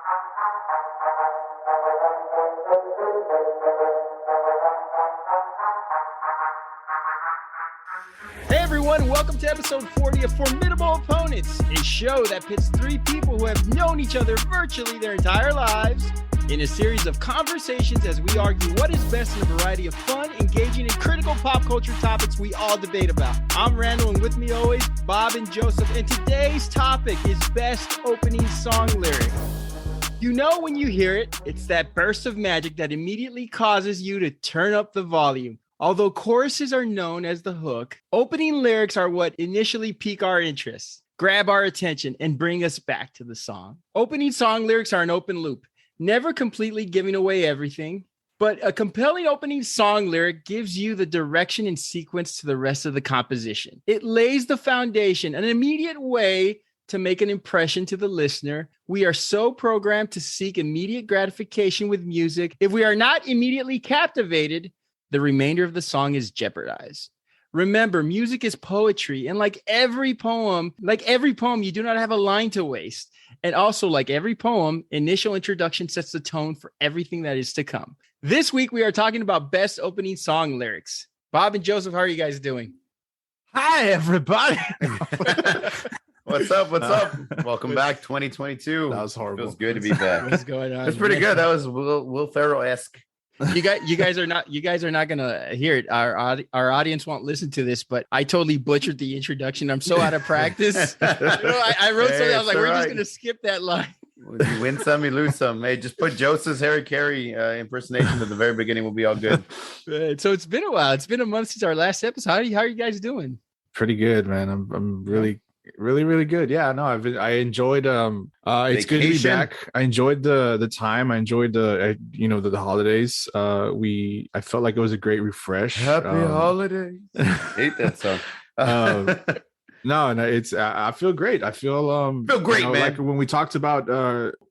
Hey everyone, welcome to episode 40 of Formidable Opponents, a show that pits three people who have known each other virtually their entire lives in a series of conversations as we argue what is best in a variety of fun, engaging, and critical pop culture topics we all debate about. I'm Randall, and with me always, Bob and Joseph, and today's topic is best opening song lyric. You know when you hear it, it's that burst of magic that immediately causes you to turn up the volume. Although choruses are known as the hook, opening lyrics are what initially pique our interest, grab our attention, and bring us back to the song. Opening song lyrics are an open loop, never completely giving away everything, but a compelling opening song lyric gives you the direction and sequence to the rest of the composition. It lays the foundation, an immediate way to make an impression to the listener. We are so programmed to seek immediate gratification with music. If we are not immediately captivated, the remainder of the song is jeopardized. Remember, music is poetry, and like every poem, you do not have a line to waste. And also, like every poem, initial introduction sets the tone for everything that is to come. This week, we are talking about best opening song lyrics. Bob and Joseph, how are you guys doing? Hi, everybody. What's up? What's up? Welcome back, 2022. That was horrible. Feels good to be back. What's going on? It's pretty good. That was Will Ferrell-esque. You guys are not gonna hear it. Our audience won't listen to this, but I totally butchered the introduction. I'm so out of practice. I wrote something. I was like, we're just gonna skip that line. You win some, you lose some. Hey, just put Joseph's Harry Carey impersonation at the very beginning. We'll be all good. So it's been a while. It's been a month since our last episode. How are you guys doing? Pretty good, man. I'm really good. Yeah, no, I enjoyed it's good to be back. I enjoyed the time. I enjoyed the holidays. I felt like it was a great refresh. Happy holidays. Hate that song. No, it's I feel great. I feel great, man. Like when we talked about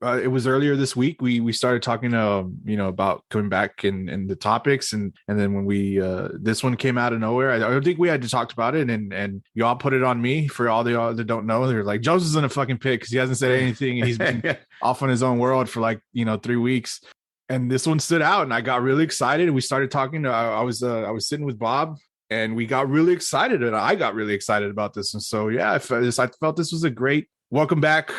it was earlier this week, we started talking about coming back and the topics, and then when we this one came out of nowhere, I don't think we had to talk about it, and you all put it on me. For all the that don't know, they're like, Joseph's in a fucking pit because he hasn't said anything, and he's been off on his own world for 3 weeks. And this one stood out, and I got really excited. We started talking. I was sitting with Bob, and we got really excited, and I got really excited about this. And so, yeah, I felt this was a great welcome back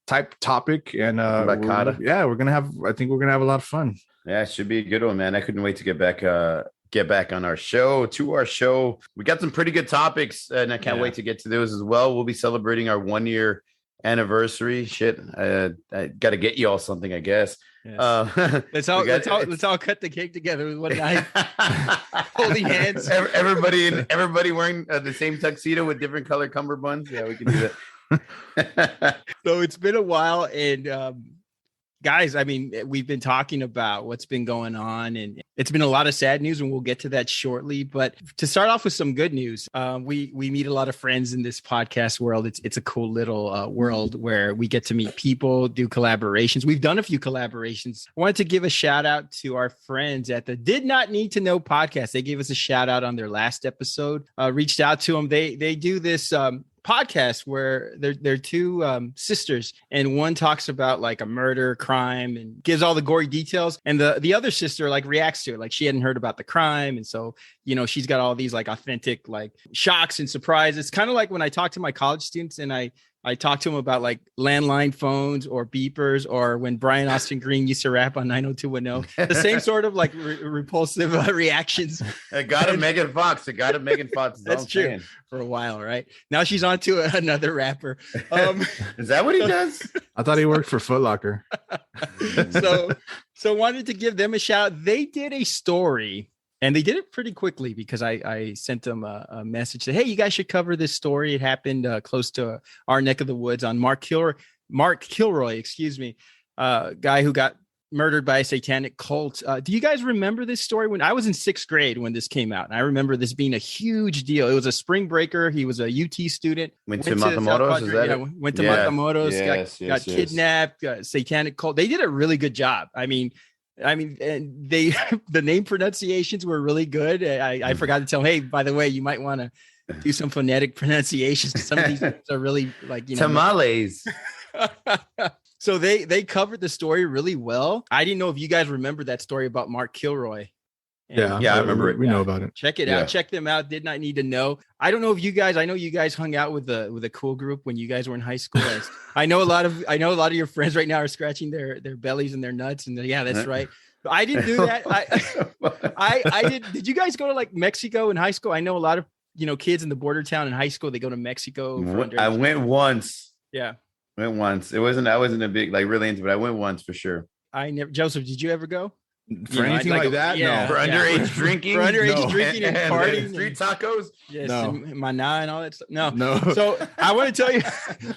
type topic. And we're gonna have a lot of fun. Yeah, it should be a good one, man. I couldn't wait to get back on our show. We got some pretty good topics, and I can't wait to get to those as well. We'll be celebrating our 1-year anniversary. Shit, I got to get you all something, I guess. Yes. Let's all cut the cake together with one knife, holding hands. Everybody wearing the same tuxedo with different color cummerbunds. Yeah, we can do that. So it's been a while, and guys, I mean, we've been talking about what's been going on, and it's been a lot of sad news, and we'll get to that shortly. But to start off with some good news, we meet a lot of friends in this podcast world. It's a cool little world where we get to meet people, do collaborations. We've done a few collaborations. I wanted to give a shout out to our friends at the Did Not Need to Know podcast. They gave us a shout out on their last episode. Reached out to them. They do this podcast where they're two sisters, and one talks about like a murder crime and gives all the gory details, and the other sister like reacts to it like she hadn't heard about the crime, and so she's got all these like authentic like shocks and surprises. Kind of like when I talk to my college students and I talk to them about like landline phones or beepers, or when Brian Austin Green used to rap on 90210, the same sort of like repulsive reactions. I got a Megan Fox. That's true. For a while, right? Now she's on to another rapper. Is that what he does? I thought he worked for Foot Locker. So wanted to give them a shout. They did a story, and they did it pretty quickly because I sent them a message that, hey, you guys should cover this story. It happened close to our neck of the woods on Mark Kilroy, guy who got murdered by a satanic cult. Do you guys remember this story? When I was in 6th grade when this came out, and I remember this being a huge deal. It was a spring breaker. He was a UT student. Went to Matamoros. Went to Matamoros. Got kidnapped. Satanic cult. They did a really good job. I mean, and the name pronunciations were really good. I forgot to tell him, hey, by the way, you might want to do some phonetic pronunciations. Some of these are really like, tamales. So they covered the story really well. I didn't know if you guys remember that story about Mark Kilroy. And Yeah, I remember it. We know about it. Check it out. Check them out. Did not need to know. I don't know if you guys. I know you guys hung out with a cool group when you guys were in high school. I know a lot of your friends right now are scratching their bellies and their nuts. And yeah, that's right. But I didn't do that. I did. Did you guys go to like Mexico in high school? I know a lot of kids in the border town in high school. They go to Mexico. I went once. Yeah, went once. I wasn't a big really into it. I went once for sure. I never. Joseph, did you ever go? For anything like that? Yeah, no. For underage drinking? For underage drinking and partying. Street tacos? Yes, no. and mana and all that stuff. No. No. So I want to tell you,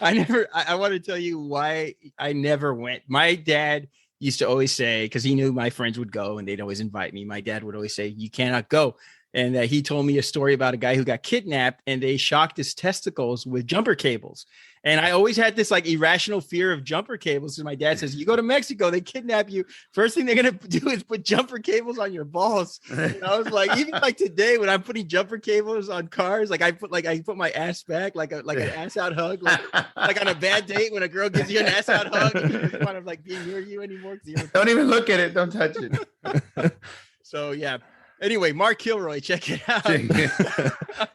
I want to tell you why I never went. My dad used to always say, because he knew my friends would go and they'd always invite me. My dad would always say, you cannot go. And he told me a story about a guy who got kidnapped and they shocked his testicles with jumper cables. And I always had this like irrational fear of jumper cables. And my dad says, you go to Mexico, they kidnap you. First thing they're going to do is put jumper cables on your balls. And I was like, even like today when I'm putting jumper cables on cars, like I put my ass back, like an ass out hug, like on a bad date when a girl gives you an ass out hug and she doesn't want to like be near you anymore. Don't even look at it. Don't touch it. So yeah. Anyway, Mark Kilroy, check it out.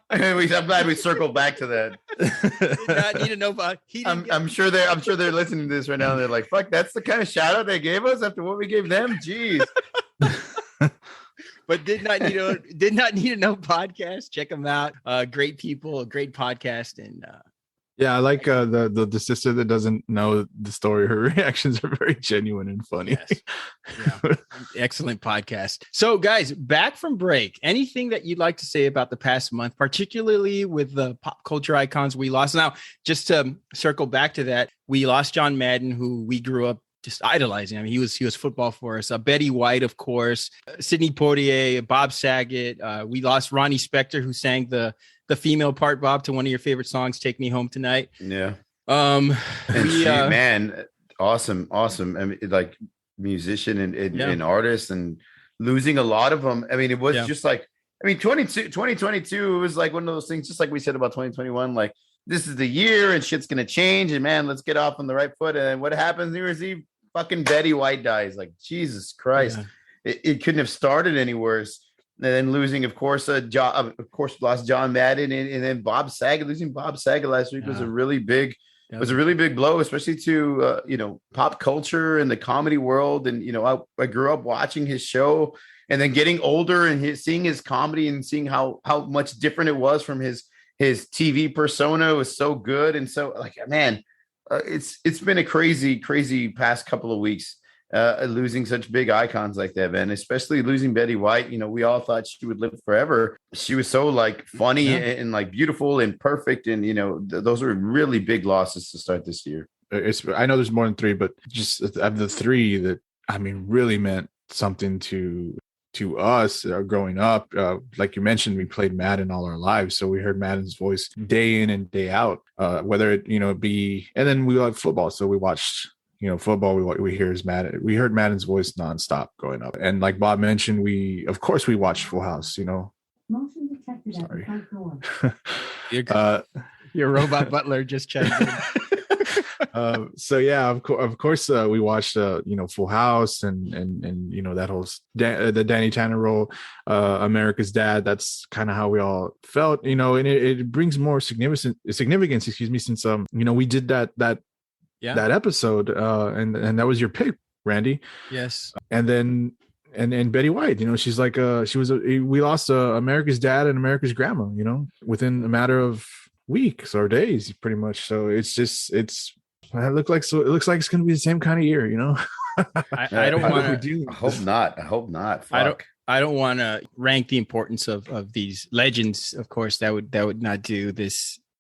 I'm glad we circled back to that. Did not need to know about. I'm sure they're listening to this right now. And they're like, "Fuck, that's the kind of shout out they gave us after what we gave them." Jeez. But did not need to know podcast. Check them out. Great people, a great podcast, and yeah, I like the sister that doesn't know the story. Her reactions are very genuine and funny. Yes. Yeah. Excellent podcast. So, guys, back from break. Anything that you'd like to say about the past month, particularly with the pop culture icons we lost? Now, just to circle back to that, we lost John Madden, who we grew up just idolizing. I mean, he was football for us. Betty White, of course, Sidney Poitier, Bob Saget. We lost Ronnie Spector, who sang the female part, Bob, to one of your favorite songs, "Take Me Home Tonight." Yeah. Man, awesome. I mean, like musician and artist, and losing a lot of them. I mean, it was just like, 2022, it was like one of those things, just like we said about 2021, like this is the year and shit's going to change. And man, let's get off on the right foot. And then what happens New Year's Eve? Fucking Betty White dies. Like, Jesus Christ. Yeah. It couldn't have started any worse. And then losing, of course, lost John Madden, and then Bob Saget. Losing Bob Saget last week was a really big blow, especially to pop culture and the comedy world. And I grew up watching his show, and then getting older and seeing his comedy and seeing how much different it was from his TV persona was so good. And so, like, man, it's been a crazy past couple of weeks. Losing such big icons like that, man, especially losing Betty White. We all thought she would live forever. She was so like funny and like beautiful and perfect. And, those were really big losses to start this year. I know there's more than three, but just of the three that, I mean, really meant something to us growing up. Like you mentioned, we played Madden all our lives. So we heard Madden's voice day in and day out, whether it, be, and then we like football. So we watched, football, we hear his Madden. We heard Madden's voice nonstop growing up. And like Bob mentioned, of course we watched Full House, Motion detected at the front door. Your robot butler just checked in. So yeah, of course we watched Full House and that whole the Danny Tanner role, America's Dad. That's kind of how we all felt, and it brings more significance, since we did that episode, and that was your pick, Randy. Yes. And then and Betty White, she's like we lost America's Dad and America's Grandma, within a matter of weeks or days, pretty much. So it looks like it's going to be the same kind of year, I don't want to. I hope not. Fuck. I don't want to rank the importance of these legends. Of course, that would not do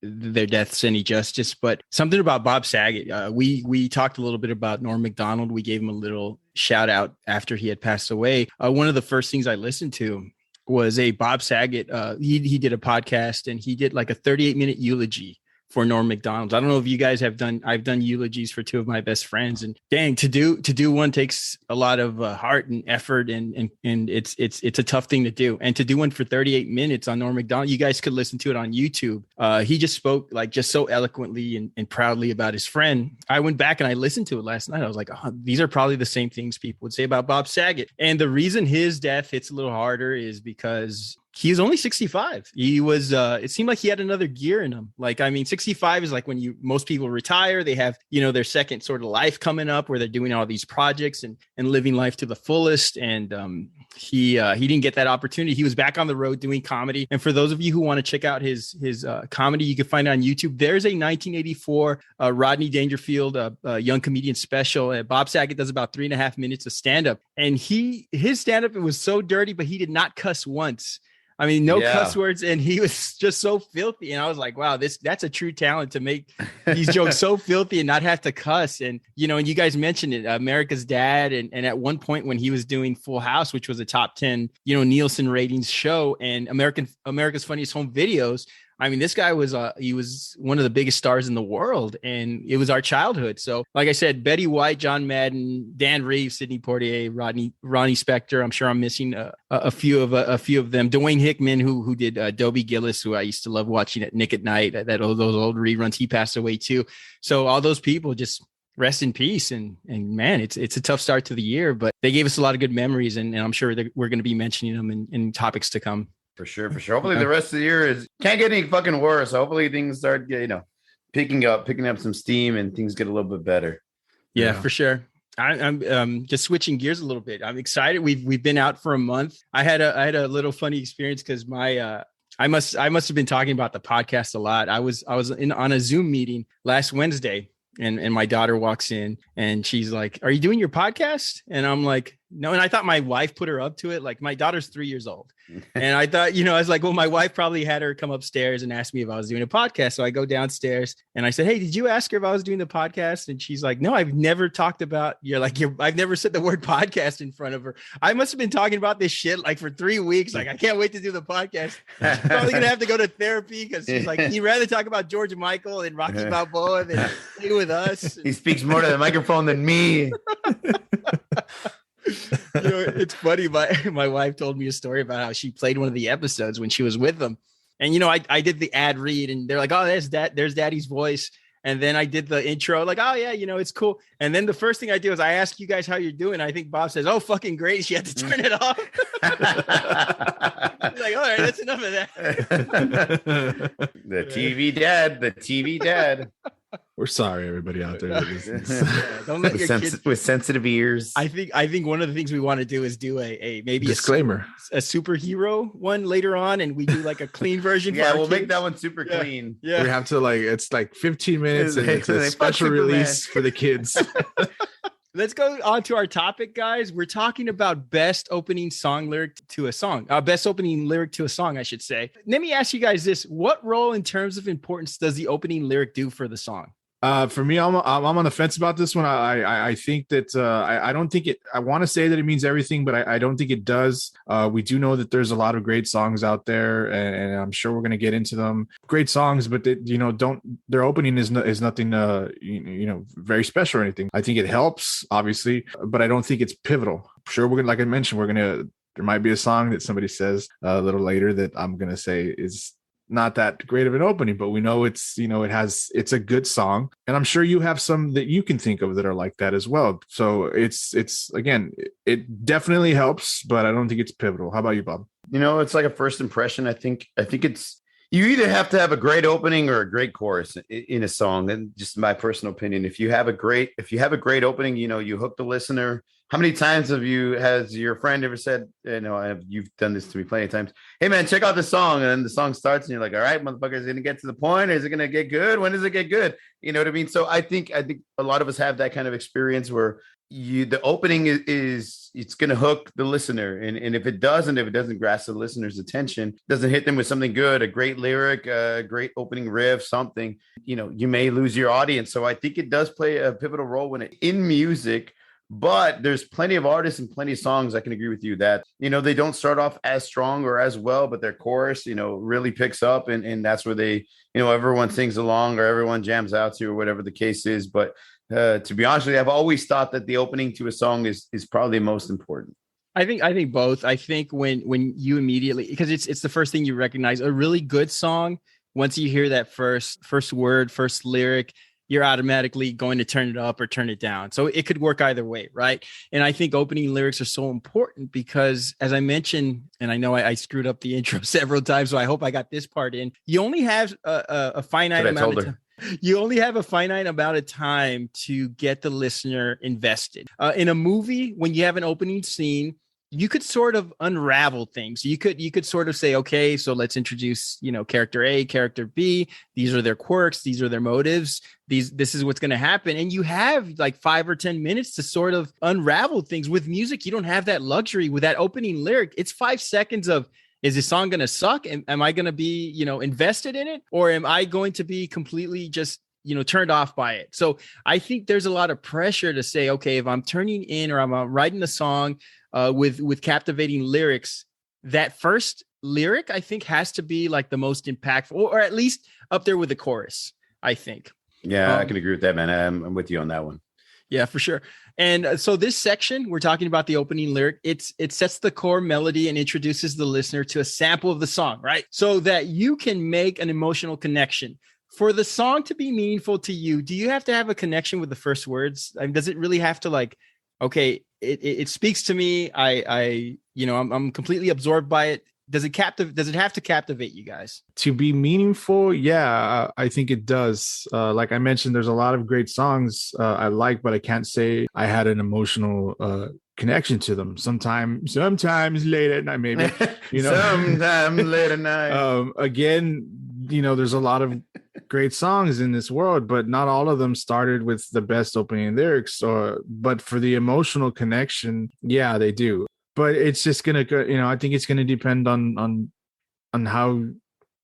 their deaths any justice. But something about Bob Saget. We talked a little bit about Norm Macdonald. We gave him a little shout out after he had passed away. One of the first things I listened to was a Bob Saget. He did a podcast, and he did like a 38-minute eulogy for Norm Macdonald's. I don't know if you guys have done. I've done eulogies for two of my best friends, and dang, to do one takes a lot of heart and effort, and it's a tough thing to do. And to do one for 38 minutes on Norm Macdonald, you guys could listen to it on YouTube. He just spoke like just so eloquently and proudly about his friend. I went back and I listened to it last night. I was like, oh, these are probably the same things people would say about Bob Saget. And the reason his death hits a little harder is because he was only 65. He was, it seemed like he had another gear in him. Like, I mean, 65 is like when most people retire, they have, their second sort of life coming up where they're doing all these projects and living life to the fullest. And he didn't get that opportunity. He was back on the road doing comedy. And for those of you who want to check out his comedy, you can find it on YouTube. There's a 1984 Rodney Dangerfield young comedian special. Bob Saget does about 3.5 minutes of stand-up. And his stand-up, it was so dirty, but he did not cuss once. I mean, no cuss words, and he was just so filthy. And I was like, wow, that's a true talent to make these jokes so filthy and not have to cuss. And, and you guys mentioned it, America's Dad. And at one point when he was doing Full House, which was a top 10, Nielsen ratings show, and America's Funniest Home Videos, I mean, this guy he was one of the biggest stars in the world, and it was our childhood. So like I said, Betty White, John Madden, Dan Reeves, Sidney Poitier, Ronnie Spector. I'm sure I'm missing a few of them. Dwayne Hickman, who did Dobie Gillis, who I used to love watching at Nick at Night, those old reruns. He passed away too. So all those people just rest in peace. And man, it's a tough start to the year, but they gave us a lot of good memories, and I'm sure that we're going to be mentioning them in topics to come. For sure. Hopefully the rest of the year can't get any fucking worse. Hopefully things start, picking up some steam and things get a little bit better. Yeah, for sure. I'm just switching gears a little bit. I'm excited. We've been out for a month. I had a little funny experience because I must have been talking about the podcast a lot. I was on a Zoom meeting last Wednesday. And my daughter walks in and she's like, "Are you doing your podcast?" And I'm like, "No." And I thought my wife put her up to it. Like, my daughter's 3 years old. And I thought, I was like, well, my wife probably had her come upstairs and ask me if I was doing a podcast. So I go downstairs and I said, "Hey, did you ask her if I was doing the podcast?" And she's like, "No, I've never talked about I've never said the word podcast in front of her." I must have been talking about this shit like for 3 weeks. Like, I can't wait to do the podcast. She's probably going to have to go to therapy because she's like, he'd rather talk about George Michael and Rocky Balboa than stay with us. He speaks more to the microphone than me. It's funny. My wife told me a story about how she played one of the episodes when she was with them. And, I did the ad read and they're like, "Oh, there's Daddy's voice." And then I did the intro like, "Oh yeah, it's cool." And then the first thing I do is I ask you guys how you're doing. I think Bob says, "Oh, fucking great." She had to turn it off. Like, all right, that's enough of that. The TV dad. We're sorry, everybody out there. Don't let your kids with sensitive ears. I think one of the things we want to do is do maybe disclaimer, a superhero one later on, and we do like a clean version. Yeah, we'll make that one super clean. Yeah, we have to it's like 15 minutes, and it's a special release for the kids. Let's go on to our topic, guys. We're talking about best opening lyric to a song, I should say. Let me ask you guys this. What role in terms of importance does the opening lyric do for the song? For me, I'm on the fence about this one. I think that I don't think it. I want to say that it means everything, but I don't think it does. We do know that there's a lot of great songs out there, and I'm sure we're going to get into them. Great songs, but their opening is nothing very special or anything. I think it helps, obviously, but I don't think it's pivotal. Sure, we're gonna, like I mentioned, there might be a song that somebody says a little later that I'm gonna say is not that great of an opening, but we know it's a good song, and I'm sure you have some that you can think of that are like that as well. So it's again, it definitely helps, but I don't think it's pivotal. How about you, Bob? It's like a first impression. I think it's, you either have to have a great opening or a great chorus in a song. And just my personal opinion, if you have a great opening, you hook the listener. How many times has your friend ever said, you've done this to me plenty of times, "Hey man, check out this song." And then the song starts and you're like, "All right, motherfucker, is it going to get to the point, or is it going to get good? When does it get good?" You know what I mean? So I think a lot of us have that kind of experience where the opening is it's going to hook the listener. And if it doesn't grasp the listener's attention, doesn't hit them with something good, a great lyric, a great opening riff, something, you may lose your audience. So I think it does play a pivotal role in music. But there's plenty of artists and plenty of songs I can agree with you that, they don't start off as strong or as well, but their chorus, really picks up, and that's where they, everyone sings along or everyone jams out to or whatever the case is. But to be honest with you, I've always thought that the opening to a song is probably most important. I think both. I think when you immediately, because it's the first thing you recognize, a really good song, once you hear that first word, first lyric, you're automatically going to turn it up or turn it down. So it could work either way, right? And I think opening lyrics are so important because, as I mentioned, and I know I screwed up the intro several times, so I hope I got this part in. You only have a finite amount of time. You only have a finite amount of time to get the listener invested. In a movie, when you have an opening scene, you could sort of unravel things. You could sort of say, okay, so let's introduce, character A, character B. These are their quirks. These are their motives. This is what's going to happen. And you have like 5 or 10 minutes to sort of unravel things. With music, you don't have that luxury. With that opening lyric, it's 5 seconds of, is this song going to suck? Am I going to be, invested in it? Or am I going to be completely just, turned off by it? So I think there's a lot of pressure to say, okay, if I'm turning in or I'm writing a song with captivating lyrics, that first lyric, I think, has to be like the most impactful, or at least up there with the chorus, I think. Yeah, I can agree with that, man. I'm with you on that one. Yeah, for sure. And so this section, we're talking about the opening lyric. It sets the core melody and introduces the listener to a sample of the song, right? So that you can make an emotional connection. For the song to be meaningful to you, do you have to have a connection with the first words? I mean, does it really have to, like, okay, it speaks to me. I'm completely absorbed by it. Does it have to captivate you guys? To be meaningful, yeah, I think it does. Like I mentioned, there's a lot of great songs I like, but I can't say I had an emotional connection to them. Sometimes late at night, maybe. Sometime late at night. Again, there's a lot of great songs in this world, but not all of them started with the best opening lyrics. But for the emotional connection, yeah, they do. But it's just gonna, I think it's gonna depend on how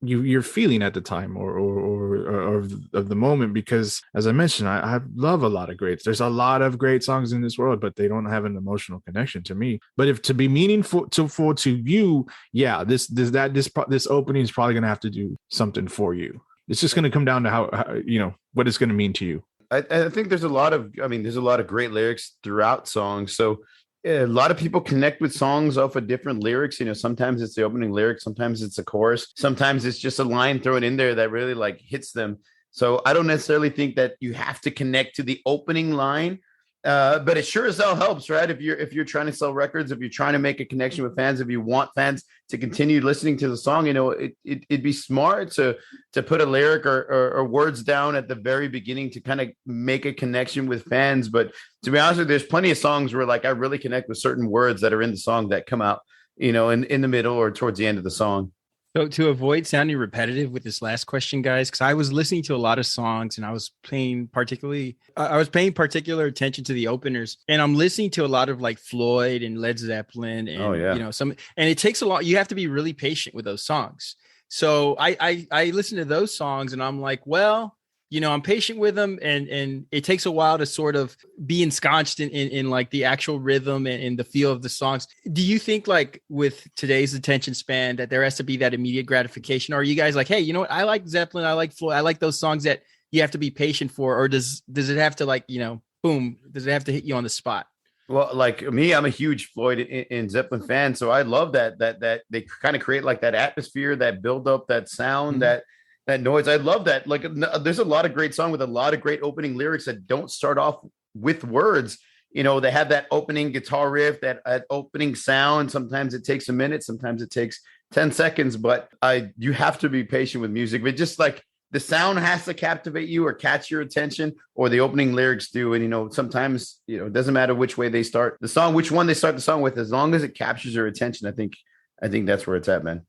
you're feeling at the time or of the moment. Because as I mentioned, I love a lot of there's a lot of great songs in this world, but they don't have an emotional connection to me. But if to be meaningful to you, yeah, this opening is probably gonna have to do something for you. It's just gonna come down to how what it's gonna mean to you. I think there's a lot of great lyrics throughout songs. So a lot of people connect with songs off of different lyrics. Sometimes it's the opening lyric, sometimes it's a chorus, sometimes it's just a line thrown in there that really like hits them. So I don't necessarily think that you have to connect to the opening line, but it sure as hell helps, right? If you're trying to sell records, if you're trying to make a connection with fans, if you want fans to continue listening to the song, it'd be smart to put a lyric or words down at the very beginning to kind of make a connection with fans. But to be honest with you, there's plenty of songs where like I really connect with certain words that are in the song that come out, in the middle or towards the end of the song. So to avoid sounding repetitive with this last question, guys, because I was listening to a lot of songs and I was paying particular attention to the openers, and I'm listening to a lot of like Floyd and Led Zeppelin and and it takes a lot. You have to be really patient with those songs. So I listen to those songs and I'm like, well, I'm patient with them, and it takes a while to sort of be ensconced in like the actual rhythm and the feel of the songs. Do you think like with today's attention span that there has to be that immediate gratification? Or are you guys like, hey, you know what? I like Zeppelin. I like Floyd. I like those songs that you have to be patient for, or does it have to like, boom, does it have to hit you on the spot? Well, like me, I'm a huge Floyd and Zeppelin fan. So I love that they kind of create like that atmosphere, that build up, that sound, that noise. I love that. Like there's a lot of great songs with a lot of great opening lyrics that don't start off with words. They have that opening guitar riff, that opening sound. Sometimes it takes a minute, sometimes it takes 10 seconds, but you have to be patient with music. But just like the sound has to captivate you or catch your attention, or the opening lyrics do. And, sometimes, it doesn't matter which way they start the song, which one they start the song with, as long as it captures your attention. I think that's where it's at, man.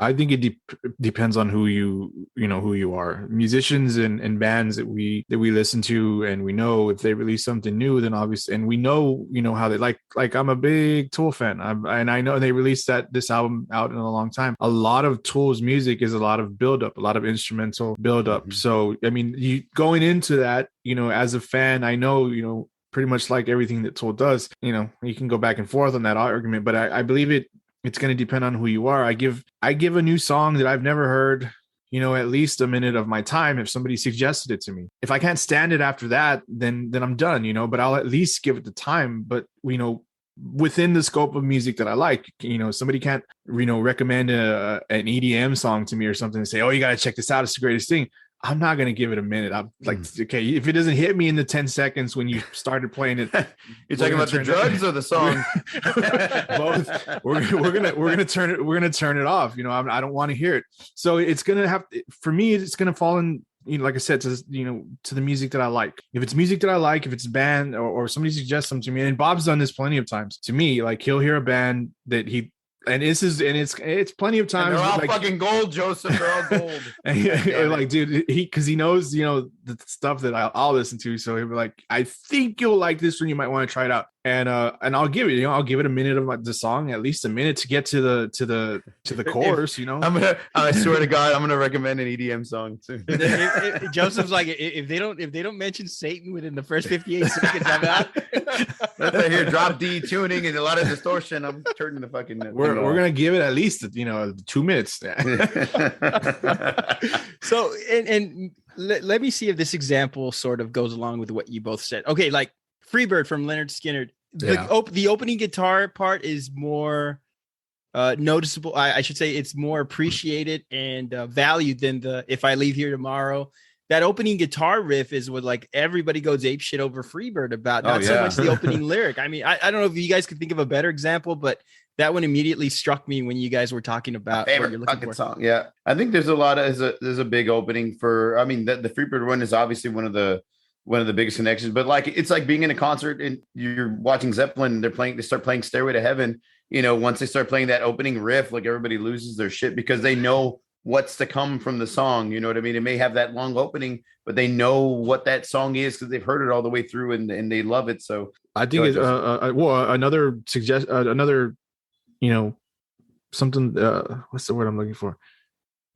I think it depends on who you are. Musicians and bands that we listen to, and we know if they release something new, then obviously, and we know how they like I'm a big Tool fan, and I know they released this album out in a long time. A lot of Tool's music is a lot of build up, a lot of instrumental build up. Mm-hmm. So I mean, you going into that, as a fan, I know pretty much like everything that Tool does. You know, you can go back and forth on that argument, but I believe it's going to depend on who you are. I give a new song that I've never heard, you know, at least a minute of my time if somebody suggested it to me. If I can't stand it after that, then I'm done, you know, but I'll at least give it the time. But, you know, within the scope of music that I like, you know, somebody can't, you know, recommend an EDM song to me or something and say, oh, you got to check this out. It's the greatest thing. I'm not going to give it a minute. I'm like, okay, if it doesn't hit me in the 10 seconds when you started playing it, you're talking about the drugs or the song? Both. We're going to turn it off. You know, I don't want to hear it. So it's going to have, for me, it's going to fall in, you know, like I said, to, you know, to the music that I like. If it's music that I like, if it's a band or somebody suggests them to me, and Bob's done this plenty of times to me, like he'll hear a band that it's plenty of times. And they're all like, fucking gold, Joseph. They're all gold. And like, dude, because he knows, you know, the stuff that I'll listen to. So he'll be like, I think you'll like this one. You might want to try it out. And I'll give it, you know, I'll give it a minute of the song, at least a minute to get to the chorus, you know. I swear to God, I'm gonna recommend an EDM song too. If Joseph's like, if they don't mention Satan within the first 58 seconds, I'm out. That's I hear drop D tuning and a lot of distortion. I'm turning the fucking. We're gonna give it at least, you know, 2 minutes. So and let me see if this example sort of goes along with what you both said. Okay, like Freebird from Leonard Skinner. The opening guitar part is more noticeable. I should say it's more appreciated and valued than the If I Leave Here Tomorrow. That opening guitar riff is what like everybody goes ape shit over Freebird about. Not so much the opening lyric. I mean, I don't know if you guys could think of a better example, but that one immediately struck me when you guys were talking about what you're looking for. Song. Yeah, I think there's a big opening for. I mean, the Freebird one is obviously one of the biggest connections, but like it's like being in a concert and you're watching Zeppelin. They start playing Stairway to Heaven. You know, once they start playing that opening riff, like everybody loses their shit because they know what's to come from the song. You know what I mean? It may have that long opening, but they know what that song is because they've heard it all the way through and they love it. So I think it's another, you know, something. What's the word I'm looking for?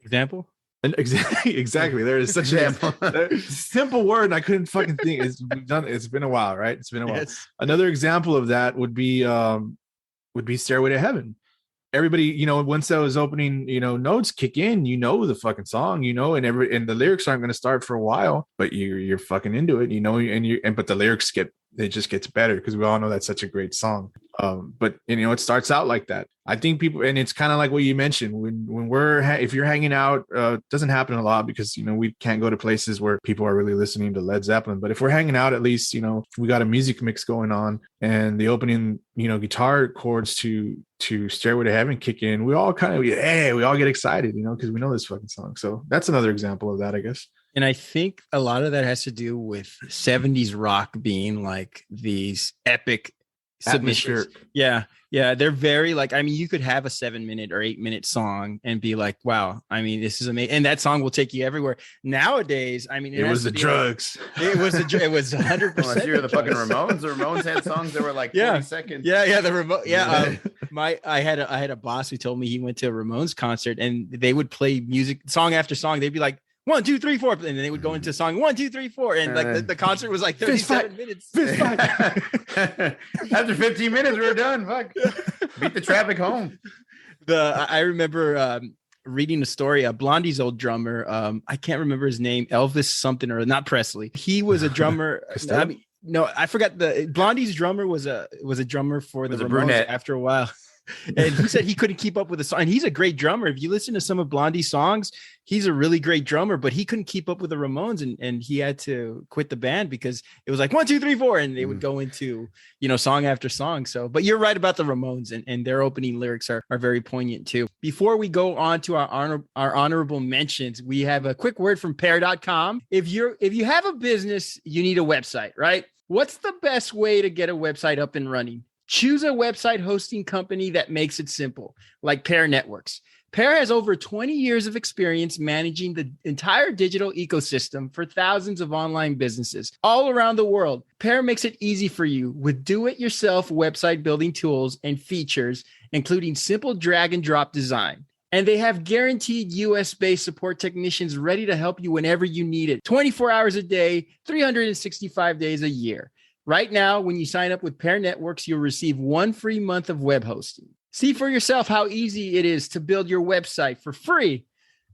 Example. Exactly. There is such a simple word, and I couldn't fucking think. It's been a while, right? It's been a while. Yes. Another example of that would be Stairway to Heaven. Everybody, you know, once those opening, you know, notes kick in, you know the fucking song, you know, and the lyrics aren't going to start for a while, but you're fucking into it, you know, but the lyrics it just gets better because we all know that's such a great song. But you know, it starts out like that. I think people, and it's kind of like what you mentioned when if you're hanging out, it doesn't happen a lot because, you know, we can't go to places where people are really listening to Led Zeppelin. But if we're hanging out, at least, you know, we got a music mix going on and the opening, you know, guitar chords to Stairway to Heaven kick in. We all get excited, you know, because we know this fucking song. So that's another example of that, I guess. And I think a lot of that has to do with 70s rock being like these epic submissions. Yeah. They're very like, I mean, you could have a 7-minute or 8-minute song and be like, wow, I mean, this is amazing. And that song will take you everywhere. Nowadays, I mean, it was the drugs. It was 100%. Unless you're the fucking Ramones. The Ramones had songs that were like 40 seconds. Yeah. The remote. Yeah. I had a boss who told me he went to a Ramones concert and they would play music song after song. They'd be like, 1, 2, 3, 4, and then they would go into song 1, 2, 3, 4, and like the concert was like 37 minutes. After 15 minutes, we were done. Fuck, beat the traffic home. I remember reading a story. Blondie's old drummer, I can't remember his name, Elvis something or not Presley. He was a drummer. I forgot. Blondie's drummer was a drummer for the Ramones brunette. After a while. And he said he couldn't keep up with the song. And he's a great drummer. If you listen to some of Blondie's songs, he's a really great drummer, but he couldn't keep up with the Ramones and he had to quit the band because it was like 1, 2, 3, 4. And they would go into, you know, song after song. So, but you're right about the Ramones and their opening lyrics are very poignant too. Before we go on to our honorable mentions, we have a quick word from pair.com. If you have a business, you need a website, right? What's the best way to get a website up and running? Choose a website hosting company that makes it simple, like Pair Networks. Pair has over 20 years of experience managing the entire digital ecosystem for thousands of online businesses all around the world. Pair makes it easy for you with do-it-yourself website building tools and features, including simple drag and drop design. And they have guaranteed US-based support technicians ready to help you whenever you need it, 24 hours a day, 365 days a year. Right now, when you sign up with Pair Networks, you'll receive 1 free month of web hosting. See for yourself how easy it is to build your website for free.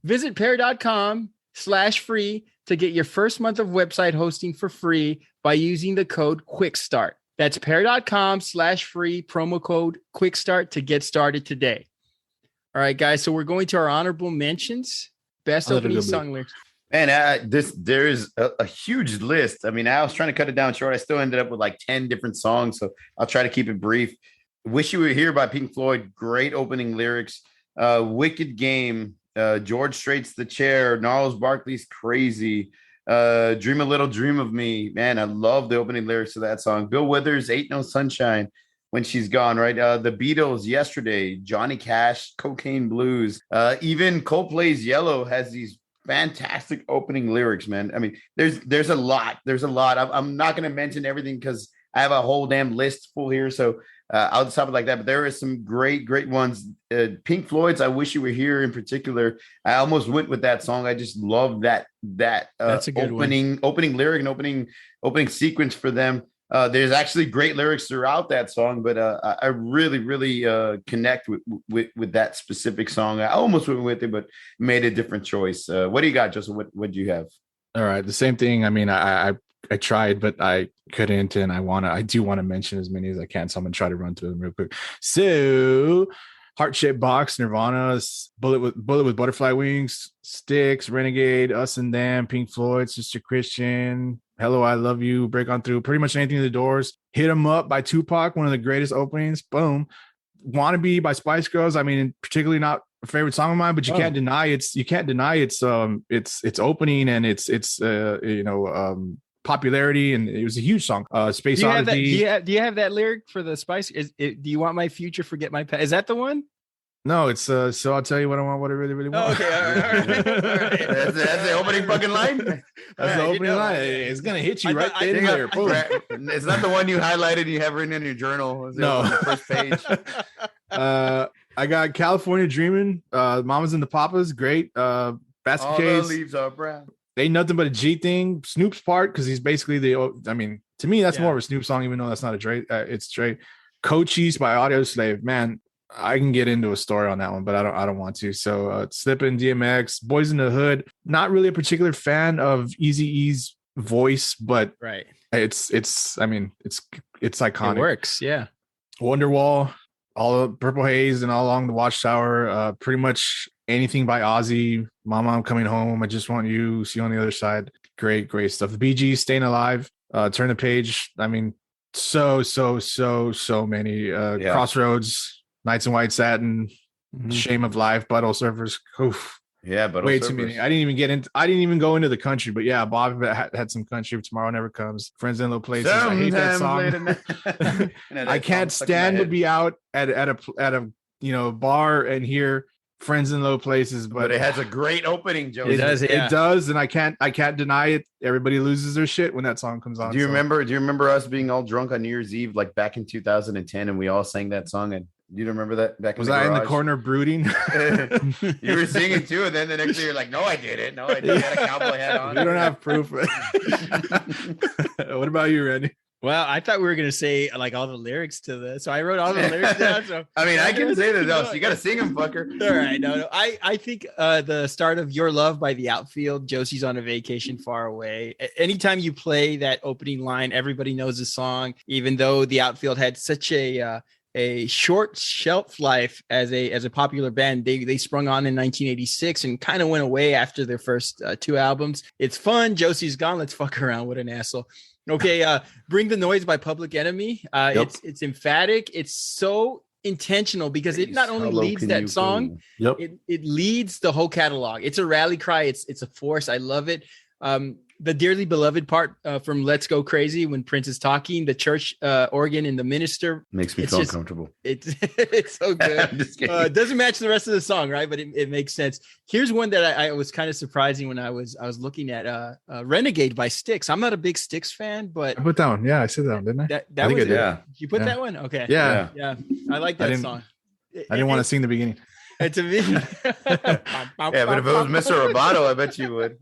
Visit pair.com/free to get your first month of website hosting for free by using the code QUICKSTART. That's pair.com/free, promo code QUICKSTART to get started today. All right, guys. So we're going to our honorable mentions. Best opening song lyrics. Man, there is a huge list. I mean, I was trying to cut it down short. I still ended up with like 10 different songs, so I'll try to keep it brief. Wish You Were Here by Pink Floyd. Great opening lyrics. Wicked Game. George Strait's The Chair. Gnarls Barkley's Crazy. Dream a Little Dream of Me. Man, I love the opening lyrics of that song. Bill Withers, Ain't No Sunshine When She's Gone, right? The Beatles, Yesterday. Johnny Cash, Cocaine Blues. Even Coldplay's Yellow has these fantastic opening lyrics, man. I mean, there's a lot. I'm not going to mention everything because I have a whole damn list full here. So I'll just have it like that. But there are some great ones. Pink Floyd's I Wish You Were Here in particular. I almost went with that song. I just love that That's a good opening lyric and opening sequence for them. There's actually great lyrics throughout that song, but I really connect with that specific song. I almost went with it, but made a different choice. What do you got, Joseph? What do you have? All right, the same thing. I mean, I tried, but I couldn't, and I do want to mention as many as I can. So I'm gonna try to run through them real quick. So, Heart Shaped Box, Nirvana's Bullet with Butterfly Wings, Styx, Renegade, Us and Them, Pink Floyd, Sister Christian, Hello, I Love You, Break On Through, pretty much anything to The Doors. Hit 'Em Up by Tupac, one of the greatest openings. Boom. Wannabe by Spice Girls. I mean, particularly not a favorite song of mine, but you can't deny it's opening and it's popularity, and it was a huge song. Space Oddity. Do you have that lyric for the Spice? Do you want my future, forget my past? Is that the one? No, it's so I'll tell you what I want, what I really want. Oh, okay, all right. That's the opening fucking line. That's the opening line. It's gonna hit you right in there. It's not the one you highlighted. You have written in your journal. No, on the first page. I got California Dreaming. Mamas and the Papas, great. Basket All Case. the leaves are brown. Ain't Nothing But a G Thing. Snoop's part, because he's basically I mean, to me, that's more of a Snoop song, even though that's not a Dre. It's Dre. Cochise by Audio Slave. Man, I can get into a story on that one, but I don't want to. So Slippin', DMX, Boys in the Hood. Not really a particular fan of Eazy-E's voice, but it's iconic. It works, yeah. Wonderwall, all of Purple Haze, and All Along the Watchtower. Pretty much anything by Ozzy. Mama, I'm Coming Home. I Just Want You. See You on the Other Side. Great stuff. The Bee Gees, Staying Alive. Turn the Page. I mean, so many. Crossroads. Nights in White Satin, Shame of Life, Butthole Surfers. Oof. Yeah, but way too many. I didn't even go into the country, but yeah, Bob had some country. Tomorrow Never Comes. Friends in Low Places. I hate that song. I can't stand to be out at a bar and hear Friends in Low Places, but it has a great opening, Joe. It does, yeah. It does, and I can't deny it. Everybody loses their shit when that song comes on. Do you remember us being all drunk on New Year's Eve, like back in 2010, and we all sang that song? And you remember that back? Was I in the corner brooding? You were singing too, and then the next day you're like, "No, I didn't. No, I didn't." Had a cowboy hat on. You don't have proof. What about you, Randy? Well, I thought we were gonna say like all the lyrics to this, so I wrote all the lyrics down. So I mean, I can say that though. So you got to sing them, fucker. All right, no. I think the start of Your Love by The Outfield. Josie's on a vacation far away. Anytime you play that opening line, everybody knows the song, even though The Outfield had such a short shelf life as a popular band. They sprung on in 1986 and kind of went away after their first 2 albums. It's fun. Josie's gone. Let's fuck around. What an asshole. Okay, Bring the Noise by Public Enemy. It's emphatic. It's so intentional because it not only leads that song, it leads the whole catalog. It's a rally cry. It's a force. I love it. The Dearly Beloved part from Let's Go Crazy when Prince is talking, the church organ and the minister makes me feel uncomfortable. It's so good. It doesn't match the rest of the song, right? But it makes sense. Here's one that I was kind of surprising when I was looking at Renegade by Styx. I'm not a big Styx fan, but I put that one. Yeah, I said that one, didn't I? That was it. Yeah. You put that one? Okay. Yeah. I like that song. I didn't want to sing the beginning. And to me, Yeah, but if it was Mr. Roboto, I bet you would.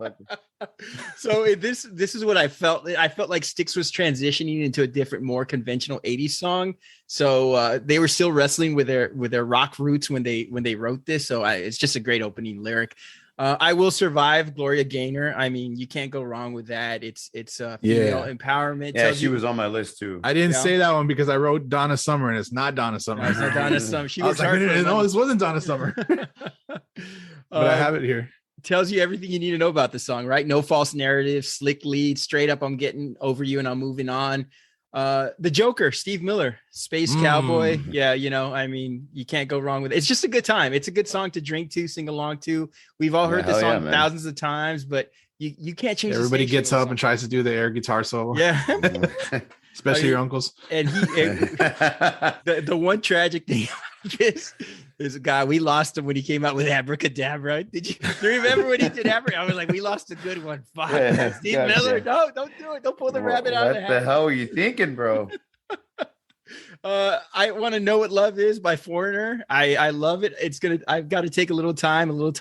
So this is what I felt. I felt like Styx was transitioning into a different, more conventional 80s song. So they were still wrestling with their rock roots when they wrote this. So it's just a great opening lyric. I Will Survive, Gloria Gaynor. I mean, you can't go wrong with that. It's female empowerment. Yeah, she was on my list too. I didn't say that one because I wrote Donna Summer, and it's not Donna Summer. No, it's not Donna Summer. She was like, no, this wasn't Donna Summer. But I have it here. Tells you everything you need to know about the song, right? No false narrative, slick lead, straight up. I'm getting over you and I'm moving on. The Joker, Steve Miller, Space Cowboy. Yeah, I mean, you can't go wrong with it. It's just a good time. It's a good song to drink to, sing along to. We've all heard this song thousands of times, but you can't change. Everybody gets up and tries to do the air guitar solo. Yeah. Especially your uncles. And the one tragic thing is a guy, we lost him when he came out with Abracadabra. Do you remember when he did Abracadabra? I was like, we lost a good one. Fuck. Steve Miller, no, don't do it. Don't pull the rabbit out of the hat. What the hell are you thinking, bro? I Want to Know What Love Is by Foreigner. I love it. I've got to take a little time to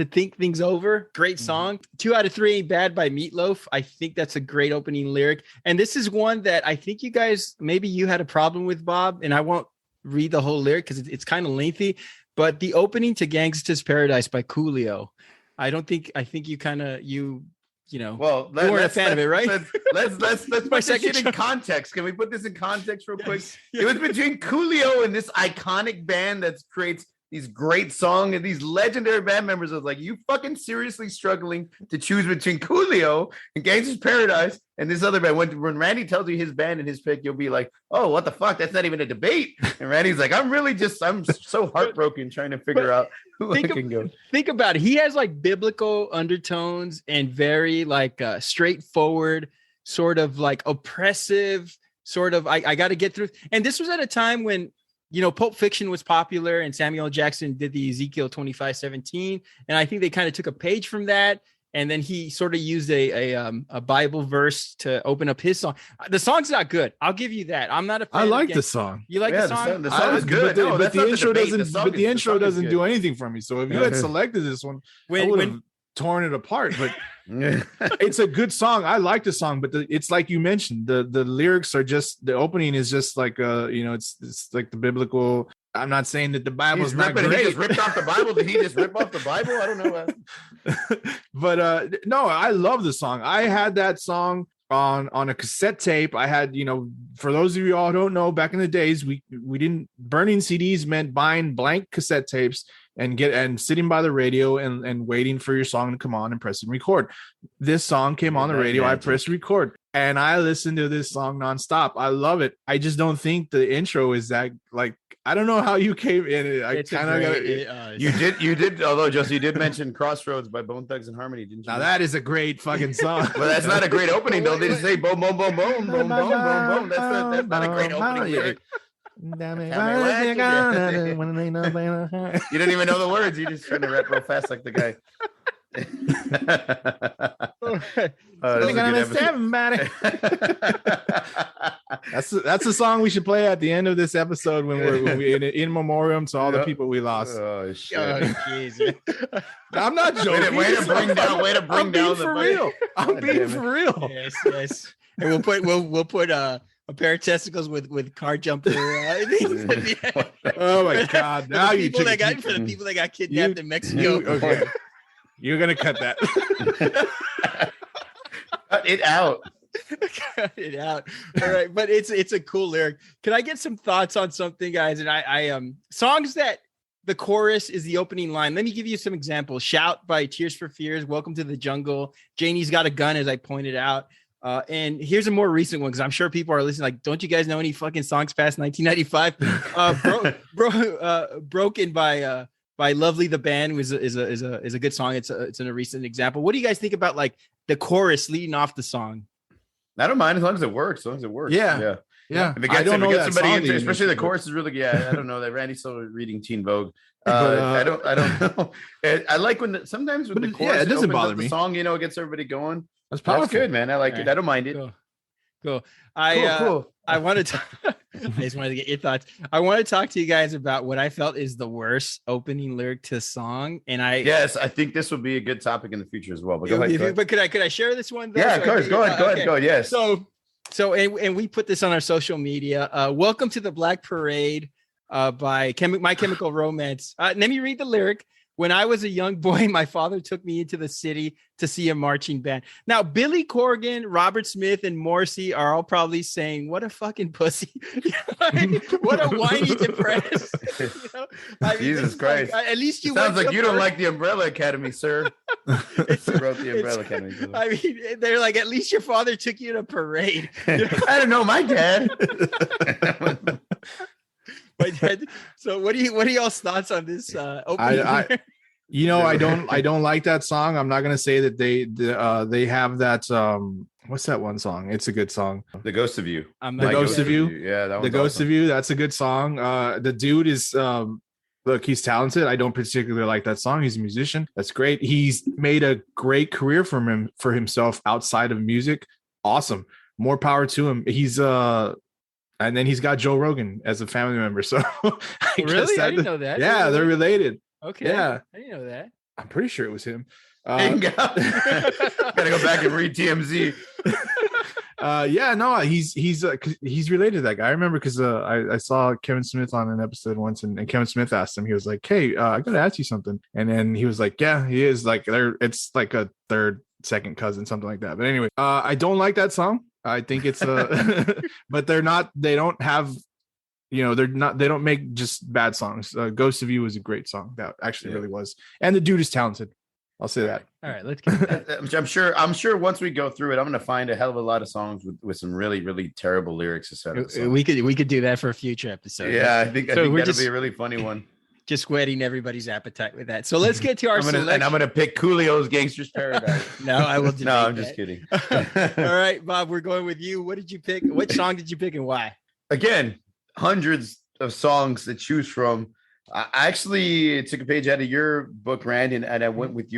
think things over. Great song. 2 out of 3 Ain't Bad by Meatloaf. I think that's a great opening lyric. And this is one that I think you guys, maybe you had a problem with, Bob, and I won't read the whole lyric because it's kind of lengthy, but the opening to Gangsta's Paradise by Coolio. I think you kind of, you weren't a fan of it, right? Let's put this shit in context. Can we put this in context real quick? It was between Coolio and this iconic band that creates these great songs, and these legendary band members. I was like, you fucking seriously struggling to choose between Coolio and Gangsta's Paradise and this other band. When Randy tells you his band and his pick, you'll be like, oh, what the fuck? That's not even a debate. And Randy's like, I'm so heartbroken trying to figure out who I can go. Think about it. He has like biblical undertones and very like straightforward, sort of like oppressive, sort of, I got to get through. And this was at a time when, Pulp Fiction was popular and Samuel L. Jackson did the Ezekiel 25:17. And I think they kind of took a page from that. And then he sort of used a Bible verse to open up his song. The song's not good. I'll give you that. I'm not a fan. I like the song. You like the song? The song is good. But the intro doesn't do anything for me. So if you had selected this one, I would have torn it apart. But it's a good song. I like the song, but it's like you mentioned, the lyrics are just, the opening is just like it's like the biblical. I'm not saying that the Bible's not great. He just ripped off the Bible. Did he just rip off the Bible? I don't know. But no, I love the song. I had that song on a cassette tape. I had, for those of you all who don't know, back in the days, we didn't, burning CDs meant buying blank cassette tapes and sitting by the radio and waiting for your song to come on and press and record. This song came on the radio. I pressed record and I listened to this song nonstop. I love it. I just don't think the intro is that, like, I don't know how you came in. I kind of got it. You did. Although, Justin, you did mention Crossroads by Bone Thugs and Harmony, didn't you? Now that is a great fucking song. Well, that's not a great opening, though. They just say boom, boom, boom, boom, boom, boom, boom, boom. That's not a great opening lyric. You didn't even know the words. You just trying to rap real fast like the guy. That's the song we should play at the end of this episode when we in memoriam to all the people we lost. Oh shit! I'm not joking. Way to bring down the for real. I'm being for real. Yes. And we'll put a pair of testicles with car jumper. Oh my god! Now for the people that got kidnapped in Mexico. Okay, you're gonna cut that. Cut it out. Cut it out. All right, but it's a cool lyric. Can I get some thoughts on something, guys? And I songs that the chorus is the opening line. Let me give you some examples. Shout by Tears for Fears. Welcome to the Jungle. Janie's Got a Gun, as I pointed out. And here's a more recent one because I'm sure people are listening. Like, don't you guys know any fucking songs past 1995? Broken by Lovely the Band is a good song. It's a recent example. What do you guys think about like the chorus leading off the song? I don't mind as long as it works. Yeah. If it gets somebody into, especially the chorus is really good. I don't know that Randy's still reading Teen Vogue. I don't know. I like when sometimes when the chorus it doesn't bother me. The song, it gets everybody going. That's powerful. That's good, man. I like it. I don't mind it. Cool. Cool. Cool. I wanted to. I just wanted to get your thoughts. I want to talk to you guys about what I felt is the worst opening lyric to a song, and Yes, I think this would be a good topic in the future as well. But go ahead. But could I share this one? Though? Yeah, of course. Go ahead. Yes. So and we put this on our social media. Welcome to the Black Parade by My Chemical Romance. Let me read the lyric. When I was a young boy, my father took me into the city to see a marching band. Now, Billy Corgan, Robert Smith, and Morrissey are all probably saying, "What a fucking pussy! What a whiny depressed." Jesus Christ! At least you sounds like you don't like the Umbrella Academy, sir. Wrote the Umbrella Academy. I mean, they're like, at least your father took you to a parade. I don't know, my dad. So what are y'all's thoughts on this opening? I don't like that song. I'm not gonna say that they have that what's that one song? It's a good song. The Ghost of You. The Ghost of You. Yeah, that The Ghost awesome. of You. That's a good song. The dude is look, he's talented. I don't particularly like that song. He's a musician. That's great. He's made a great career for himself outside of music. Awesome. More power to him. He's and then he's got Joe Rogan as a family member. So really? I didn't know that. Yeah, they're related. Okay. Yeah. I didn't know that. I'm pretty sure it was him. Gotta go back and read TMZ. He's related to that guy. I remember because I saw Kevin Smith on an episode once, and Kevin Smith asked him. He was like, "Hey, I gotta ask you something," and then he was like, "Yeah, he is like it's like a second cousin, something like that." But anyway, I don't like that song. I think it's but they don't have, they don't make just bad songs. Ghost of You was a great song. That actually really was. And the dude is talented. I'll say that. All right, let's get that. I'm sure once we go through it, I'm going to find a hell of a lot of songs with some really, really terrible lyrics. We could do that for a future episode. Yeah, I think that'll be a really funny one. Just whetting everybody's appetite with that. So let's get to our and I'm gonna pick Coolio's Gangster's Paradise. No, I will. No, I'm just kidding. All right, Bob, we're going with you. What did you pick? What song did you pick and why? Again, hundreds of songs to choose from. I actually took a page out of your book, Rand, and I went with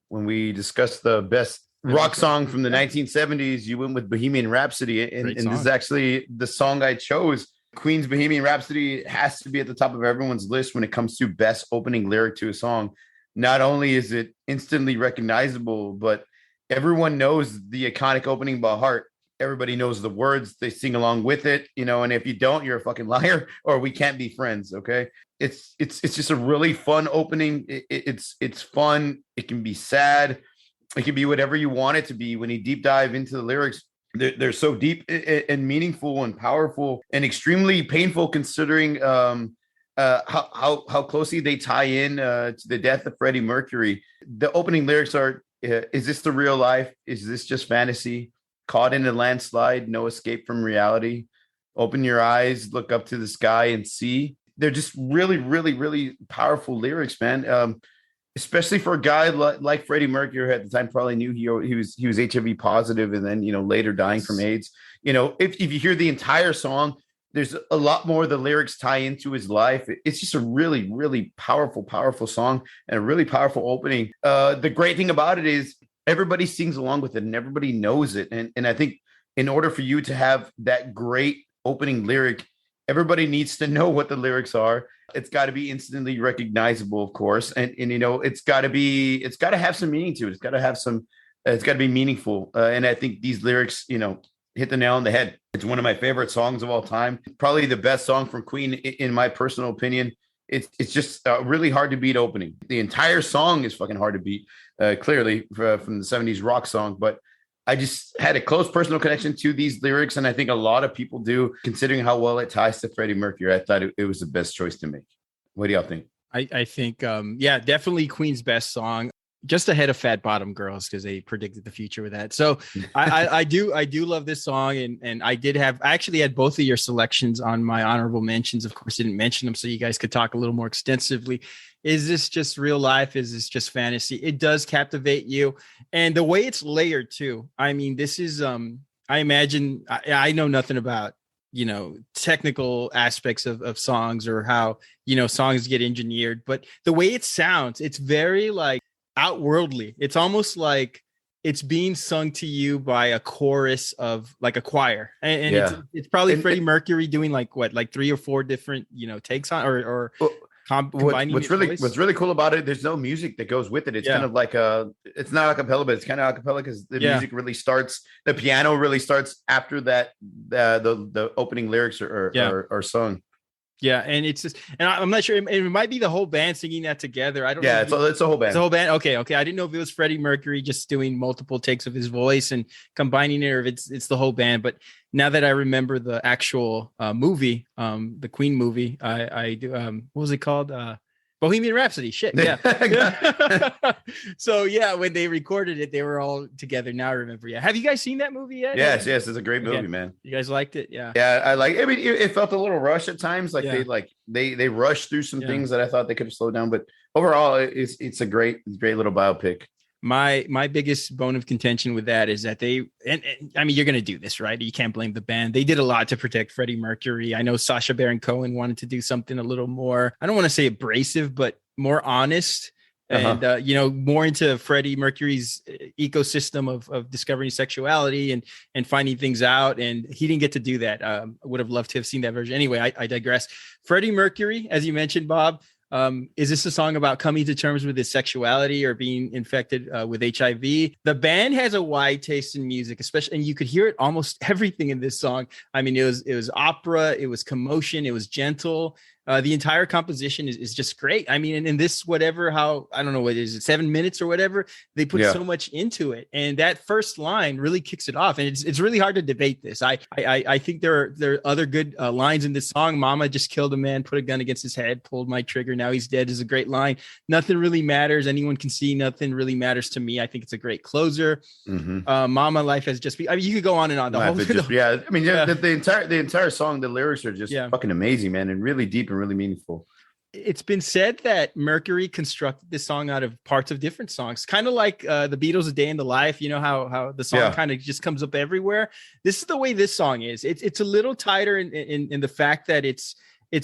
when we discussed the best rock song from the 1970s. You went with Bohemian Rhapsody, and this is actually the song I chose. Queen's Bohemian Rhapsody has to be at the top of everyone's list when it comes to best opening lyric to a song. Not only is it instantly recognizable, but everyone knows the iconic opening by heart. Everybody knows the words. They sing along with it, and if you don't, you're a fucking liar, or we can't be friends. Okay. It's just a really fun opening. It's fun. It can be sad. It can be whatever you want it to be. When you deep dive into the lyrics, they're so deep and meaningful and powerful and extremely painful, considering how closely they tie in to the death of Freddie Mercury. The opening lyrics are, is this the real life? Is this just fantasy? Caught in a landslide, no escape from reality. Open your eyes, look up to the sky and see. They're just really, really, really powerful lyrics, man. Especially for a guy like Freddie Mercury, who at the time probably knew he was HIV positive, and then later dying from AIDS. If you hear the entire song, there's a lot more the lyrics tie into his life. It's just a really, really powerful song and a really powerful opening. The great thing about it is everybody sings along with it and everybody knows it. And I think in order for you to have that great opening lyric, everybody needs to know what the lyrics are. It's got to be instantly recognizable, of course. And it's got to have some meaning to it. It's got to be meaningful. And I think these lyrics, hit the nail on the head. It's one of my favorite songs of all time. Probably the best song from Queen, in my personal opinion. It's just really hard to beat opening. The entire song is fucking hard to beat, clearly from the 70s rock song. But I just had a close personal connection to these lyrics, and I think a lot of people do, considering how well it ties to Freddie Mercury. I thought it was the best choice to make. What do y'all think? I think, definitely Queen's best song, just ahead of Fat Bottom Girls, because they predicted the future with that. So I do love this song, and I actually had both of your selections on my honorable mentions. Of course, I didn't mention them so you guys could talk a little more extensively. Is this just real life? Is this just fantasy? It does captivate you. And the way it's layered too. I mean, this is, I imagine, I know nothing about, technical aspects of songs or how, songs get engineered, but the way it sounds, it's very like outworldly. It's almost like it's being sung to you by a chorus of like a choir, and Yeah. it's probably And- Freddie Mercury doing like 3 or 4 different takes on or combining what's his really voice. what's really cool about it, there's no music that goes with it. It's Yeah. kind of like it's not a cappella, but it's kind of a cappella because the Yeah. music really starts, the piano really starts after that, the opening lyrics are sung. Yeah, and it's just, and I'm not sure. It might be the whole band singing that together. I don't know. Yeah, if it's a whole band. It's a whole band. Okay. I didn't know if it was Freddie Mercury just doing multiple takes of his voice and combining it, or if it's the whole band. But now that I remember the actual movie, the Queen movie, I do. What was it called? Bohemian Rhapsody. Shit. Yeah. So yeah, when they recorded it, they were all together. Now I remember. Yeah. Have you guys seen that movie yet? Yes, it's a great movie, man. You guys liked it? Yeah. Yeah, I like. I mean, it felt a little rushed at times. Like Yeah. they rushed through some things that I thought they could have slowed down. But overall, it's a great little biopic. My biggest bone of contention with that is that they and I mean, you're going to do this, right? You can't blame the band. They did a lot to protect Freddie Mercury. I know Sacha Baron Cohen wanted to do something a little more, I don't want to say abrasive, but more honest and more into Freddie Mercury's ecosystem of discovering sexuality and finding things out. And he didn't get to do that. I would have loved to have seen that version. Anyway, I digress. Freddie Mercury, as you mentioned, Bob. Is this a song about coming to terms with his sexuality or being infected with HIV? The band has a wide taste in music, especially, and you could hear it almost everything in this song. I mean, it was opera, it was commotion, it was gentle. The entire composition is just great. I mean, and in this, I don't know what is it, 7 minutes or whatever, they put so much into it. And that first line really kicks it off. And it's really hard to debate this. I think there are other good lines in this song. Mama just killed a man, put a gun against his head, pulled my trigger. Now he's dead is a great line. Nothing really matters. Anyone can see nothing really matters to me. I think it's a great closer. Mm-hmm. Mama, life has just been, I mean, you could go on and on. The entire song, the lyrics are just fucking amazing, man. And really deep and really meaningful. It's been said that Mercury constructed this song out of parts of different songs, kind of like the Beatles' A Day in the Life. You know how the song kind of just comes up everywhere. This is the way this song is. It's a little tighter in the fact that it's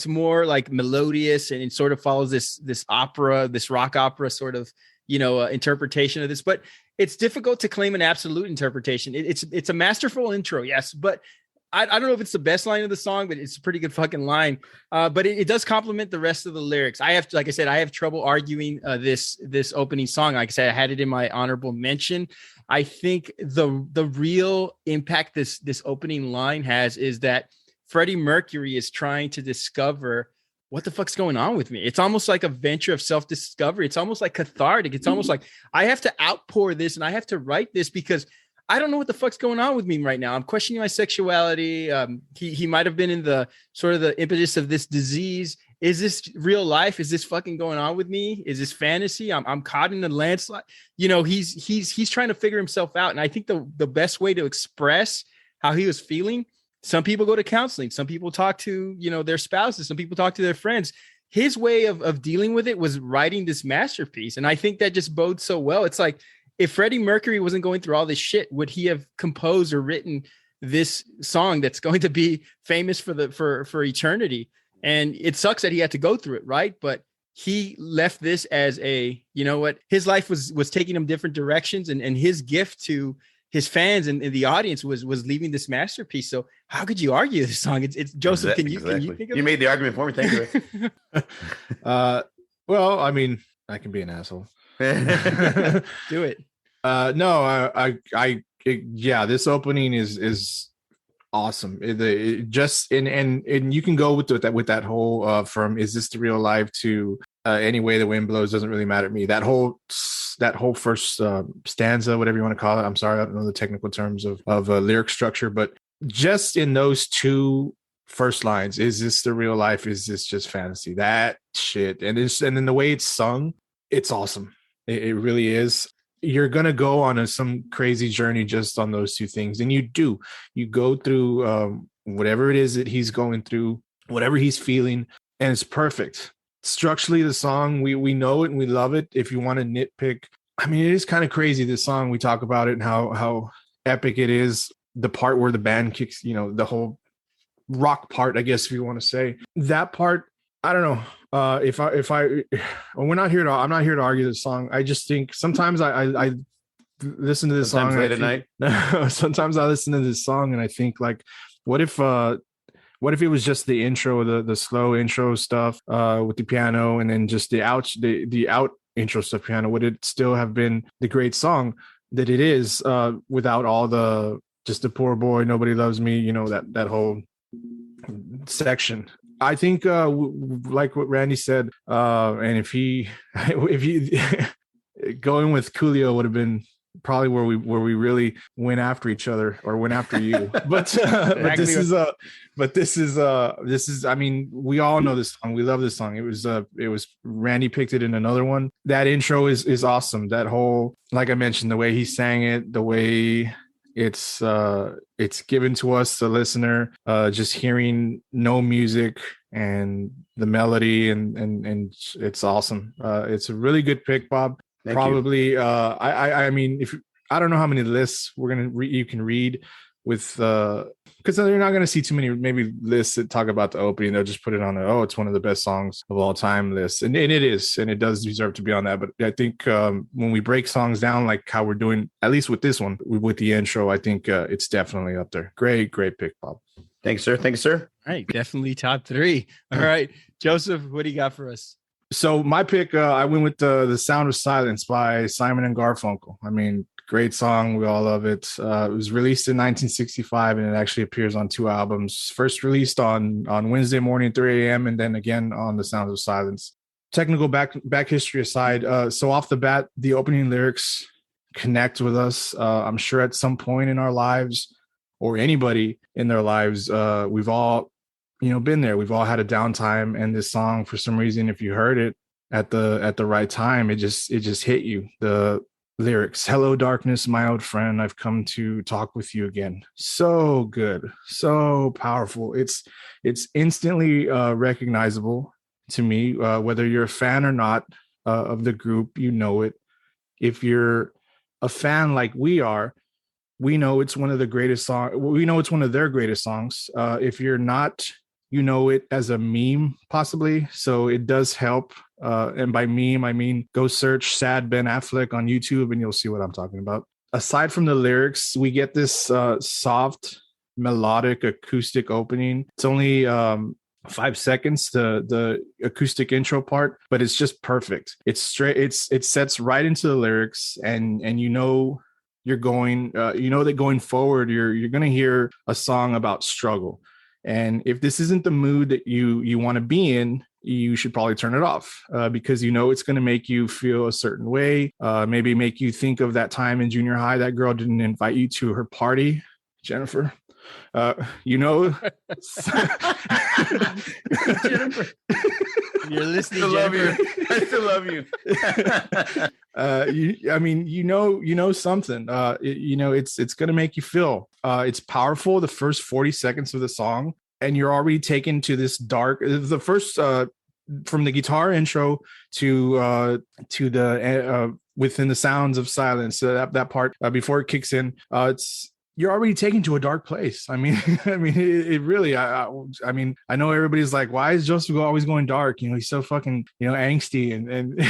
more like melodious and it sort of follows this opera, this rock opera sort of interpretation of this. But it's difficult to claim an absolute interpretation. It's a masterful intro, yes, but I don't know if it's the best line of the song, but it's a pretty good fucking line. But it does complement the rest of the lyrics. I have trouble arguing this opening song. Like I said, I had it in my honorable mention. I think the real impact this opening line has is that Freddie Mercury is trying to discover what the fuck's going on with me. It's almost like a venture of self-discovery. It's almost like cathartic. It's almost like I have to outpour this and I have to write this because I don't know what the fuck's going on with me right now. I'm questioning my sexuality. He might have been in the sort of the impetus of this disease. Is this real life? Is this fucking going on with me? Is this fantasy? I'm caught in the landslide. He's trying to figure himself out. And I think the best way to express how he was feeling, some people go to counseling. Some people talk to, their spouses. Some people talk to their friends. His way of dealing with it was writing this masterpiece. And I think that just bodes so well. It's like, if Freddie Mercury wasn't going through all this shit, would he have composed or written this song that's going to be famous for eternity? And it sucks that he had to go through it, right? But he left this as his life was taking him different directions, and his gift to his fans and the audience was leaving this masterpiece. So how could you argue this song? It's Joseph. Can you think of you made the argument for me? Thank you. Well, I mean, I can be an asshole. Do it. This opening is awesome. And you can go with that whole from is this the real life to any way the wind blows doesn't really matter to me. That whole first stanza, whatever you want to call it. I'm sorry, I don't know the technical terms of lyric structure, but just in those two first lines, is this the real life? Is this just fantasy? That shit, and then the way it's sung, it's awesome. It really is. You're going to go on some crazy journey just on those two things. And you go through whatever it is that he's going through, whatever he's feeling, and it's perfect. Structurally, the song, we know it and we love it. If you want to nitpick, I mean, it is kind of crazy, this song. We talk about it and how epic it is. The part where the band kicks, the whole rock part, I guess, if you want to say. That part, I don't know. I'm not here to argue the song. I just think sometimes I listen to this Sometimes song late at night. sometimes I listen to this song and I think like, what if it was just the intro, the slow intro stuff with the piano, and then just the out intro stuff piano? Would it still have been the great song that it is without all the just the poor boy, nobody loves me, you know, that whole section? I think like what Randy said, and if he going with Coolio would have been probably where we really went after each other, or went after you. But this is I mean, we all know this song. We love this song. It was Randy picked it in another one. That intro is awesome. That whole, like I mentioned, the way he sang it, the way it's given to us, the listener, just hearing no music and the melody, and it's awesome. It's a really good pick, Bob. Thank Probably you. I mean, if I don't know how many lists you can read with because you're not going to see too many maybe lists that talk about the opening. They'll just put it on it's one of the best songs of all time list, and it is, and it does deserve to be on that. But I think when we break songs down like how we're doing, at least with this one, with the intro, I think it's definitely up there. Great pick, Bob. Thanks, sir. Thanks, sir. All right, definitely top 3. All right, Joseph, what do you got for us? So my pick, I went with the Sound of Silence by Simon and Garfunkel. I mean, great song. We all love it. It was released in 1965, and it actually appears on 2 albums. First released on Wednesday morning, 3 a.m., and then again on the Sound of Silence. Technical back history aside, so off the bat, the opening lyrics connect with us. I'm sure at some point in our lives, or anybody in their lives, we've all been there. We've all had a downtime, and this song, for some reason, if you heard it at the right time, it just hit you. The lyrics, "Hello darkness, my old friend, I've come to talk with you again." So good, so powerful. It's instantly recognizable to me, whether you're a fan or not of the group. You know it. If you're a fan like we are, we know it's one of the greatest songs. We know it's one of their greatest songs. If you're not, you know it as a meme, possibly. So it does help. And by meme, I mean, go search Sad Ben Affleck on YouTube and you'll see what I'm talking about. Aside from the lyrics, we get this soft, melodic, acoustic opening. It's only 5 seconds, the acoustic intro part, but it's just perfect. It's straight. It sets right into the lyrics, and you're going, that going forward, you're going to hear a song about struggle. And if this isn't the mood that you want to be in, you should probably turn it off because it's going to make you feel a certain way. Maybe make you think of that time in junior high that girl didn't invite you to her party, Jennifer. Jennifer, you're listening. I love Jennifer. you. I still love you. Something. It's gonna make you feel. It's powerful. The first 40 seconds of the song, and you're already taken to this dark. The first from the guitar intro to the within the sounds of silence. That part before it kicks in. You're already taken to a dark place. I mean, it really, I mean, I know everybody's like, why is Joseph always going dark? He's so fucking, angsty and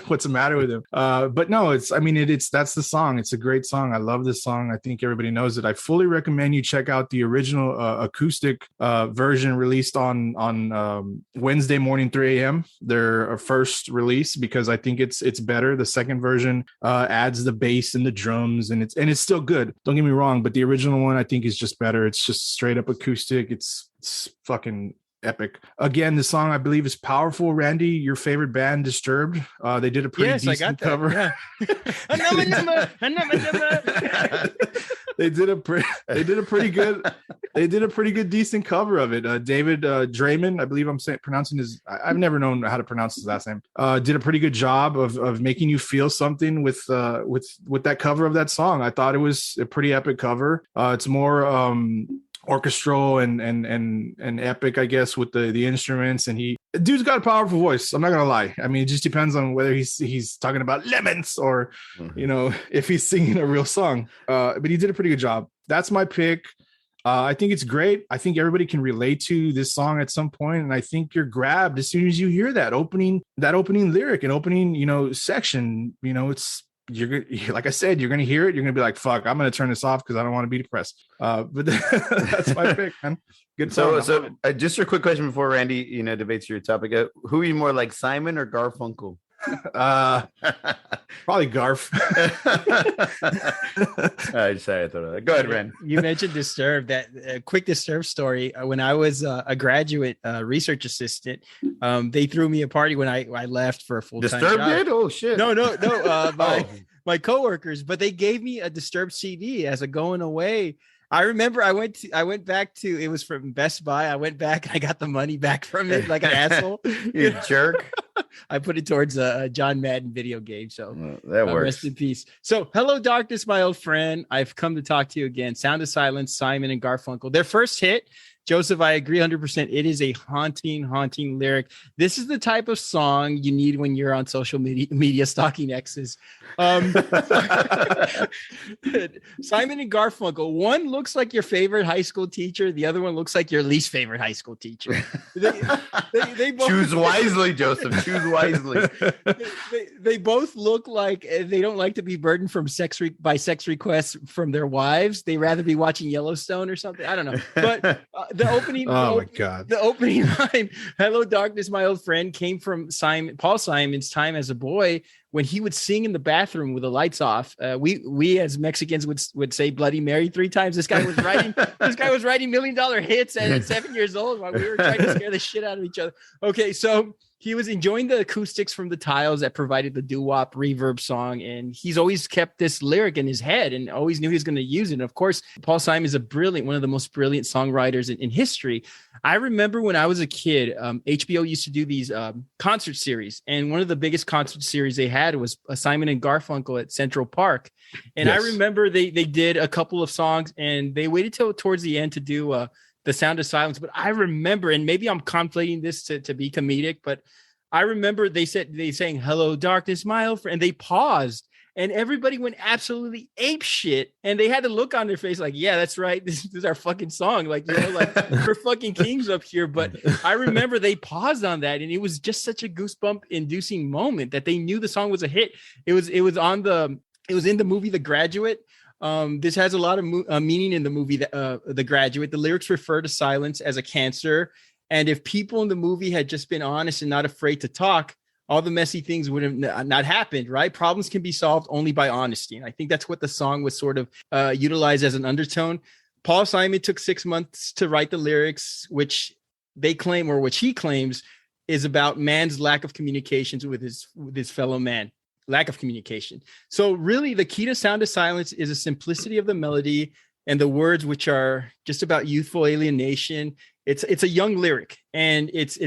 what's the matter with him? But no, that's the song. It's a great song. I love this song. I think everybody knows it. I fully recommend you check out the original acoustic version released on Wednesday morning, 3 a.m. Their first release, because I think it's better. The second version adds the bass and the drums, and it's still good. Don't get me wrong, but the original one I think is just better. It's just straight up acoustic. It's fucking epic. Again, the song I believe is powerful. Randy, your favorite band, Disturbed, they did a pretty decent cover. Yeah. They did a pretty good decent cover of it. David Draymond, I believe I'm pronouncing his. I've never known how to pronounce his last name. Did a pretty good job of making you feel something with that cover of that song. I thought it was a pretty epic cover. It's more orchestral and epic, I guess, with the instruments, and dude's got a powerful voice. I'm not gonna lie. I mean, it just depends on whether he's talking about lemons or if he's singing a real song. But he did a pretty good job. That's my pick. I think it's great. I think everybody can relate to this song at some point, and I think you're grabbed as soon as you hear that opening lyric and opening section. like I said, you're gonna hear it. You're gonna be like, "Fuck, I'm gonna turn this off because I don't want to be depressed." But that's my pick, man. Good song. So just a quick question before Randy, debates your topic. Who are you more like, Simon or Garfunkel? Probably Garf. I sorry, I thought of that. Go ahead, Rand. You mentioned Disturbed. That quick Disturbed story. When I was a graduate research assistant, they threw me a party when I left for a full-time Disturbed job. did? Oh shit! No. My coworkers, but they gave me a Disturbed CD as a going away. I remember I went back to, it was from Best Buy. I went back, I got the money back from it like an asshole. You jerk. I put it towards a John Madden video game. So that works. Rest in peace. So hello, darkness, my old friend. I've come to talk to you again. Sound of Silence, Simon and Garfunkel. Their first hit, Joseph, I agree 100%. It is a haunting lyric. This is the type of song you need when you're on social media stalking exes. Simon and Garfunkel. One looks like your favorite high school teacher. The other one looks like your least favorite high school teacher. They both choose wisely, Joseph. Choose wisely. They both look like they don't like to be burdened from sex requests from their wives. They rather be watching Yellowstone or something. I don't know. But the opening. Oh my God. The opening line, "Hello, darkness, my old friend," came from Paul Simon's time as a boy when he would sing in the bathroom with the lights off. We as Mexicans would say Bloody Mary 3 times. This guy was writing $1 million hits at 7 years old while we were trying to scare the shit out of each other. Okay, so he was enjoying the acoustics from the tiles that provided the doo-wop reverb song, and he's always kept this lyric in his head and always knew he was going to use it. And of course, Paul Simon is one of the most brilliant songwriters in history. I remember when I was a kid, HBO used to do these concert series, and one of the biggest concert series they had was Simon and Garfunkel at Central Park. And yes. I remember they did a couple of songs, and they waited till towards the end to do The Sound of Silence. But I remember, and maybe I'm conflating this to be comedic, but I remember they sang "Hello, darkness, my old friend," and they paused, and everybody went absolutely ape shit, and they had a look on their face like, "Yeah, that's right. This is our fucking song. Like, like we're fucking kings up here." But I remember they paused on that, and it was just such a goosebump-inducing moment that they knew the song was a hit. It was in the movie The Graduate. This has a lot of meaning in the movie, The Graduate. The lyrics refer to silence as a cancer. And if people in the movie had just been honest and not afraid to talk, all the messy things would have not happened, right? Problems can be solved only by honesty. And I think that's what the song was sort of utilized as an undertone. Paul Simon took 6 months to write the lyrics, which they claim, or which he claims, is about man's lack of communications with his fellow man. Lack of communication. So really the key to Sound of Silence is the simplicity of the melody and the words, which are just about youthful alienation. It's a young lyric, and it's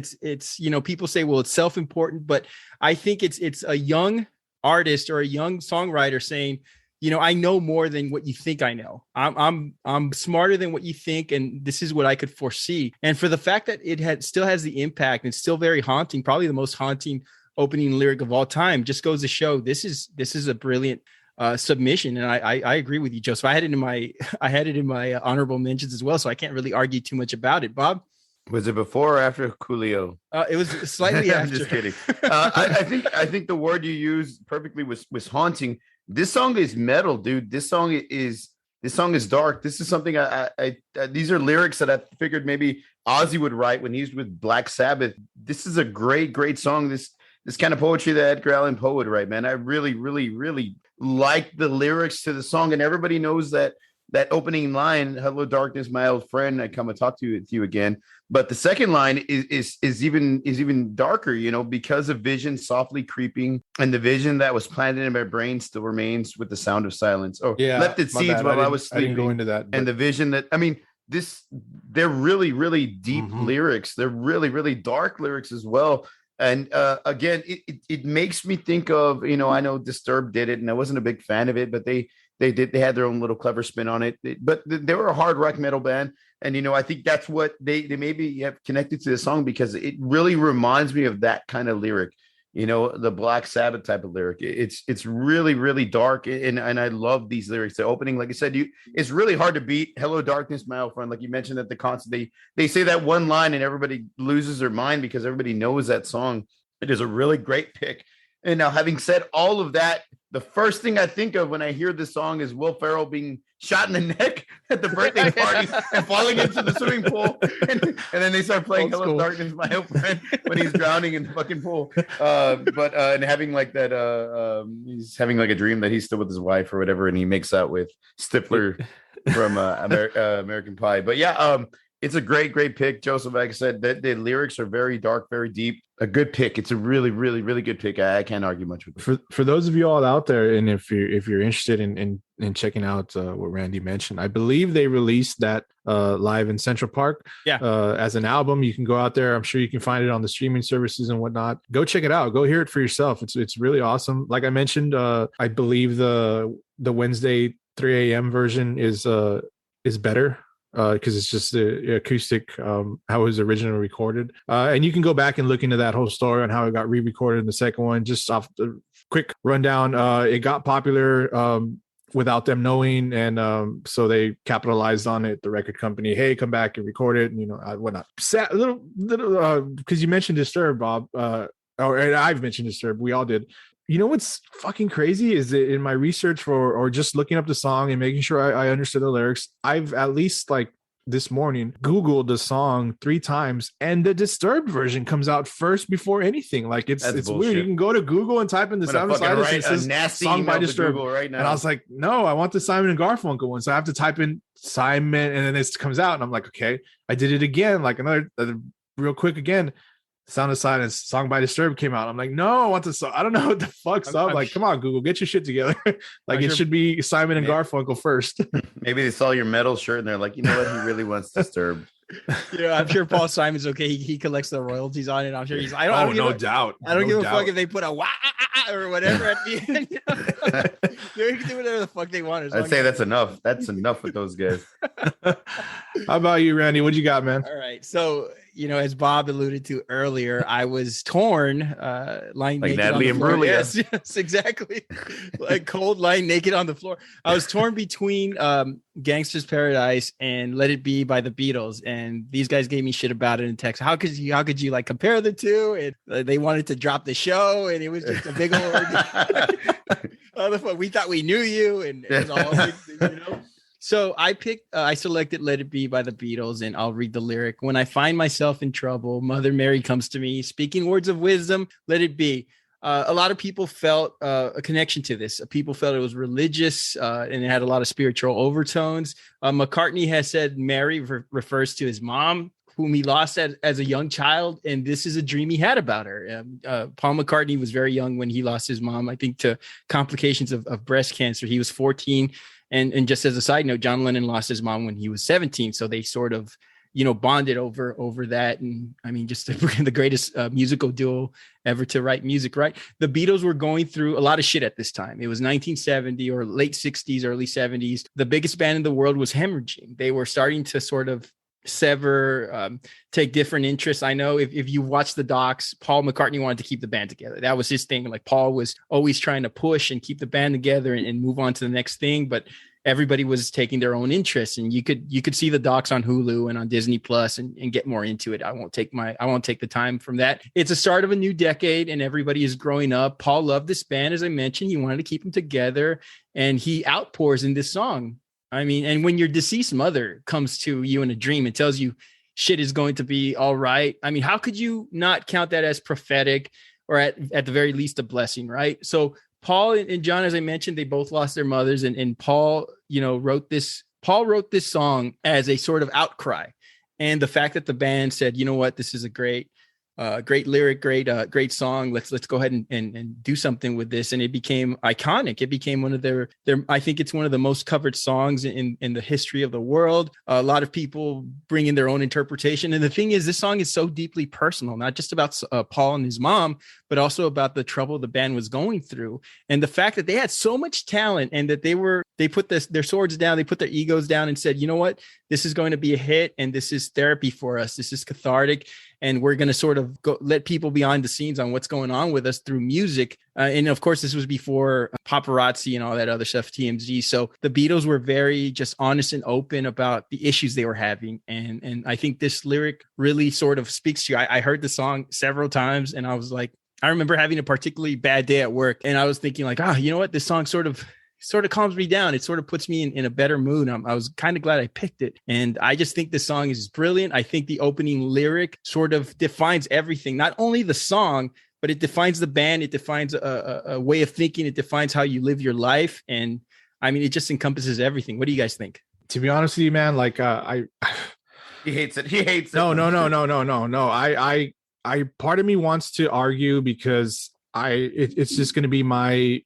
people say, well, it's self-important, but I think it's a young artist or a young songwriter saying, I know more than what you think I know. I'm smarter than what you think, and this is what I could foresee. And for the fact that it still has the impact and still very haunting, probably the most haunting opening lyric of all time, just goes to show this is a brilliant submission. And I agree with you, Joseph. I had it in my honorable mentions as well, so I can't really argue too much about it. Bob, was it before or after Coolio? It was slightly after. I'm just kidding. I think the word you used perfectly was haunting. This song is metal, dude. This song is dark. This is something these are lyrics that I figured maybe Ozzy would write when he was with Black Sabbath. This is a great song. This kind of poetry that Edgar Allan Poe would write, man. I really, really, really like the lyrics to the song, and everybody knows that opening line, "Hello, darkness, my old friend. I come and talk to you again." But the second line is even darker, because of vision softly creeping, and the vision that was planted in my brain still remains with the sound of silence. Oh, yeah, left its seeds while I was sleeping. I didn't go into that. And the vision that, they're really, really deep lyrics. They're really, really dark lyrics as well. And again, it makes me think of, I know Disturbed did it, and I wasn't a big fan of it, but they had their own little clever spin on it. But they were a hard rock metal band, and I think that's what they maybe have connected to the song, because it really reminds me of that kind of lyric, the Black Sabbath type of lyric. It's really, really dark, and I love these lyrics. The opening, like I said, it's really hard to beat. "Hello, darkness, my old friend." Like you mentioned at the concert, they say that one line and everybody loses their mind because everybody knows that song. It is a really great pick. And now, having said all of that, the first thing I think of when I hear this song is Will Ferrell being shot in the neck at the birthday party and falling into the swimming pool. And then they start playing Hello Darkness, My Old Friend when he's drowning in the fucking pool. And having like that, he's having like a dream that he's still with his wife or whatever. And he makes out with Stifler from American Pie. But yeah, it's a great pick, Joseph. Like I said, the lyrics are very dark, very deep. A good pick. It's a really, really, really good pick. I can't argue much with it. For those of you all out there, and if you're interested in checking out what Randy mentioned, I believe they released that live in Central Park. As an album. You can go out there. I'm sure you can find it on the streaming services and whatnot. Go check it out. Go hear it for yourself. It's really awesome. Like I mentioned, I believe the Wednesday 3 a.m. version is better. Because it's just the acoustic, how it was originally recorded. And you can go back and look into that whole story on how it got re-recorded in the second one. Just off the quick rundown, it got popular without them knowing. And so they capitalized on it, the record company. Hey, come back and record it. And, whatnot. Sad, little, because you mentioned Disturbed, Bob. And I've mentioned Disturbed. We all did. You know what's fucking crazy is that in my research or just looking up the song and making sure I understood the lyrics, I've at least like this morning Googled the song 3 times and the Disturbed version comes out first before anything. Like it's weird. You can go to Google and type in the Simon and it says song by Disturbed right now. And I was like, no, I want the Simon and Garfunkel one. So I have to type in Simon and then it comes out and I'm like, okay, I did it again. Like another real quick again. Sound of Silence, song by Disturbed came out. I'm like, no, I want the song. I don't know what the fuck's up. Like, come on, Google, get your shit together. Like, it should be Simon and Garfunkel first. Maybe they saw your metal shirt and they're like, you know what? He really wants Disturbed. I'm sure Paul Simon's okay. He collects the royalties on it. I'm sure he's. I don't no doubt. I don't give a fuck if they put a wah or whatever at the end. They can do whatever the fuck they want. I'd say that's enough. That's enough with those guys. How about you, Randy? What you got, man? All right, so as Bob alluded to earlier, I was torn, lying like naked Natalie on the floor. Imbruglia. Yes, exactly. Like cold, lying naked on the floor. I was torn between Gangsta's Paradise and Let It Be by the Beatles, and these guys gave me shit about it in text. How could you like compare the two? And they wanted to drop the show, and it was just a big old. We thought we knew you, and it was all a big thing, So I selected Let It Be by the Beatles, and I'll read the lyric. When I find myself in trouble, Mother Mary comes to me, speaking words of wisdom, let it be. A lot of people felt a connection to this. People felt it was religious and it had a lot of spiritual overtones. McCartney has said Mary refers to his mom, whom he lost as a young child. And this is a dream he had about her. Paul McCartney was very young when he lost his mom, I think to complications of breast cancer. He was 14. And just as a side note, John Lennon lost his mom when he was 17. So they sort of, bonded over that. And I mean, just the greatest musical duo ever to write music, right? The Beatles were going through a lot of shit at this time. It was 1970 or late 60s, early 70s. The biggest band in the world was hemorrhaging. They were starting to sort of sever, take different interests. I know if you watch the docs, Paul McCartney wanted to keep the band together. That was his thing. Like Paul was always trying to push and keep the band together and move on to the next thing, but everybody was taking their own interests, and you could see the docs on Hulu and on Disney Plus and get more into it. I won't take the time from that. It's a start of a new decade and everybody is growing up. Paul loved this band. As I mentioned, he wanted to keep them together, and he outpours in this song. I mean, and when your deceased mother comes to you in a dream and tells you shit is going to be all right. I mean, how could you not count that as prophetic or at the very least a blessing, right? So Paul and John, as I mentioned, they both lost their mothers, and Paul, wrote this song as a sort of outcry. And the fact that the band said, you know what, this is a great lyric, great song. Let's go ahead and do something with this. And it became iconic. It became one of their, I think it's one of the most covered songs in the history of the world. A lot of people bring in their own interpretation. And the thing is, this song is so deeply personal, not just about Paul and his mom, but also about the trouble the band was going through. And the fact that they had so much talent and that they put their swords down, they put their egos down and said, you know what, this is going to be a hit. And this is therapy for us. This is cathartic. And we're going to sort of let people behind the scenes on what's going on with us through music. And of course, this was before paparazzi and all that other stuff, TMZ. So the Beatles were very just honest and open about the issues they were having. And I think this lyric really sort of speaks to you. I heard the song several times and I was like, I remember having a particularly bad day at work, and I was thinking like, you know what? This song sort of calms me down. It sort of puts me in a better mood. I was kind of glad I picked it. And I just think the song is brilliant. I think the opening lyric sort of defines everything, not only the song, but it defines the band. It defines a way of thinking. It defines how you live your life. And I mean, it just encompasses everything. What do you guys think? To be honest with you, man, like He hates it. He hates it. No. I part of me wants to argue because it's just going to be my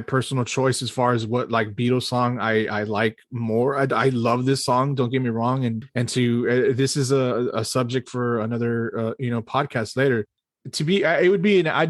personal choice as far as what like Beatles song I like more. I love this song. Don't get me wrong. And to this is a subject for another podcast later. I'd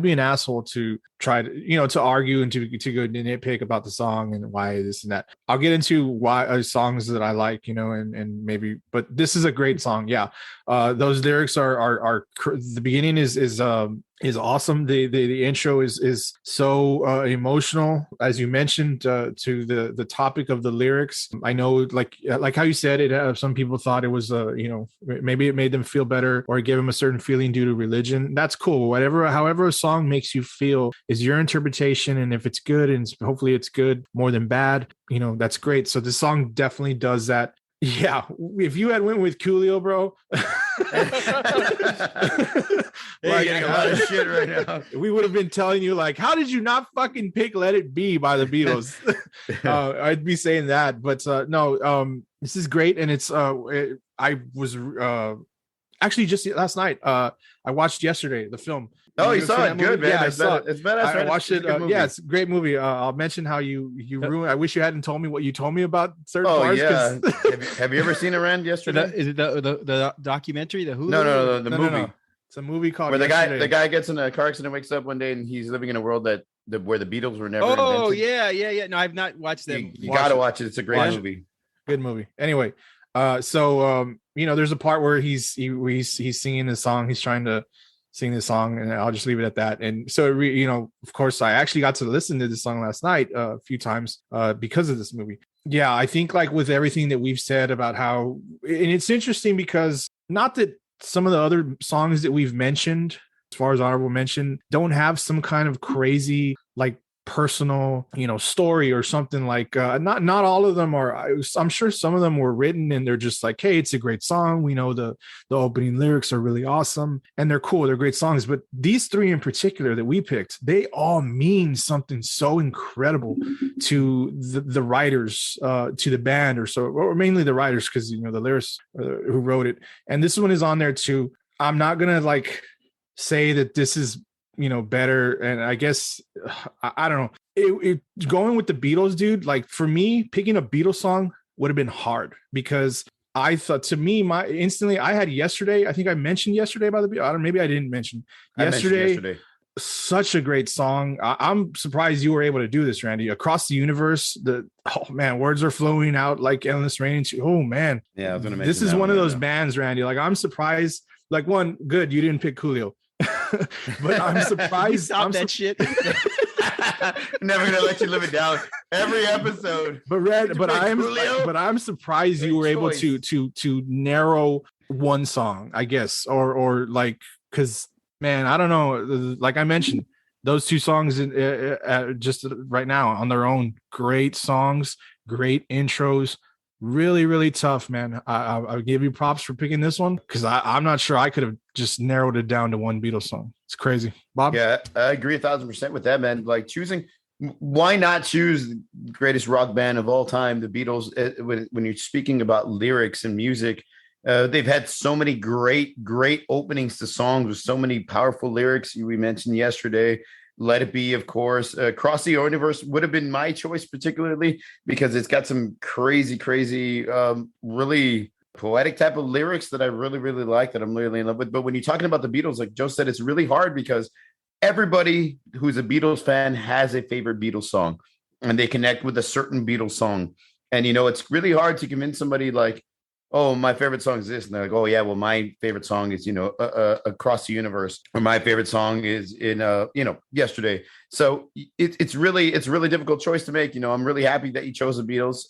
be an asshole to try to argue and to go nitpick about the song and why this and that. I'll get into why songs that I like, and maybe, but this is a great song. Yeah. Those lyrics are the beginning is awesome. The intro is so emotional, as you mentioned, to the topic of the lyrics. I know, like how you said it, some people thought it was maybe it made them feel better or it gave them a certain feeling due to religion. That's cool. However a song makes you feel is your interpretation, and if it's good, and hopefully it's good more than bad, that's great. So the song definitely does that. Yeah, if you had went with Coolio, bro, like, a lot of shit right now. We would have been telling you like, how did you not fucking pick "Let It Be" by the Beatles? I'd be saying that, but no, this is great, and it's I was actually just last night. I watched yesterday the film. Oh, you saw it? Good, man. Yeah, I saw it. It's badass. I watched it. Yeah, it's a great movie. I'll mention how you ruined. I wish you hadn't told me what you told me about certain parts. Yeah. have you ever seen it, Rand? Yesterday? Is it the documentary? The Hulu? No, the movie. No. It's a movie called where the guy gets in a car accident, wakes up one day, and he's living in a world where the Beatles were never invented. Yeah. No, I've not watched that. You got to watch it. It's a great movie. Good movie. Anyway, so there's a part where he's singing the song. He's trying to sing this song, and I'll just leave it at that. And so, of course, I actually got to listen to this song last night a few times because of this movie. Yeah, I think like with everything that we've said about how, and it's interesting because not that some of the other songs that we've mentioned, as far as honorable mention, don't have some kind of crazy like personal story or something like not all of them are. I'm sure some of them were written and they're just like, hey, it's a great song, we know the opening lyrics are really awesome and they're cool, they're great songs. But these three in particular that we picked, they all mean something so incredible to the writers, to the band, or mainly the writers, because the lyrics who wrote it. And this one is on there too. I'm not gonna like say that this is better, and I guess I don't know. It going with the Beatles, dude. Like for me, picking a Beatles song would have been hard because I thought, to me, I had Yesterday. I think I mentioned Yesterday by the Beatles. I don't know, maybe I didn't mention Yesterday. Such a great song. I'm surprised you were able to do this, Randy. Across the Universe. Words are flowing out like endless rain. Oh man, yeah. I was gonna mention this is one of those bands, Randy. Like I'm surprised. Like one, good, you didn't pick Coolio. But I'm surprised. Shit. Never gonna let you live it down. Every episode. But I'm surprised you were able to narrow one song, I guess, or like, because man, I don't know. Like I mentioned, those two songs just right now on their own, great songs, great intros. Really, really tough, man. I'll give you props for picking this one because I'm not sure I could have just narrowed it down to one Beatles song. It's crazy. Bob? Yeah, I agree 1,000% with that, man. Like why not choose the greatest rock band of all time, the Beatles? When you're speaking about lyrics and music, they've had so many great openings to songs with so many powerful lyrics. We mentioned Yesterday. Let It Be, of course. Across the Universe would have been my choice, particularly because it's got some crazy, really poetic type of lyrics that I really, really like, that I'm really in love with. But when you're talking about the Beatles, like Joe said, it's really hard because everybody who's a Beatles fan has a favorite Beatles song and they connect with a certain Beatles song. And, it's really hard to convince somebody like, oh, my favorite song is this. And they're like, oh, yeah, well, my favorite song is, Across the Universe, or my favorite song is in, Yesterday. So it's really a difficult choice to make. I'm really happy that you chose the Beatles.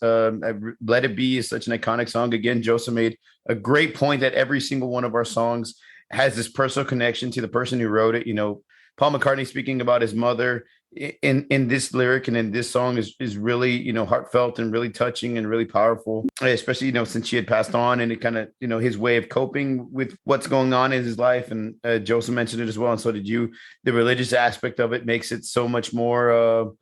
Let It Be is such an iconic song. Again, Joseph made a great point that every single one of our songs has this personal connection to the person who wrote it. Paul McCartney speaking about his mother in this lyric and in this song is really, you know, heartfelt and really touching and really powerful, especially, you know, since she had passed on, and it kind of, you know, his way of coping with what's going on in his life. And Joseph mentioned it as well, and so did you. The religious aspect of it makes it so much more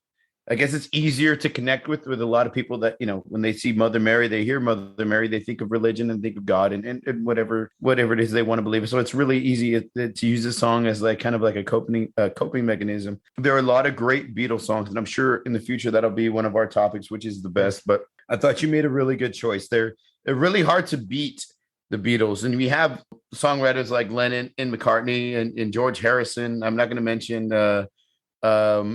I guess it's easier to connect with a lot of people that, you know, when they see Mother Mary, they hear Mother Mary, they think of religion and think of God and whatever it is they want to believe. So it's really easy to use this song as like kind of like a coping mechanism. There are a lot of great Beatles songs, and I'm sure in the future that'll be one of our topics, which is the best. But I thought you made a really good choice. They're really hard to beat, the Beatles, and we have songwriters like Lennon and McCartney and George Harrison. I'm not going to mention I'm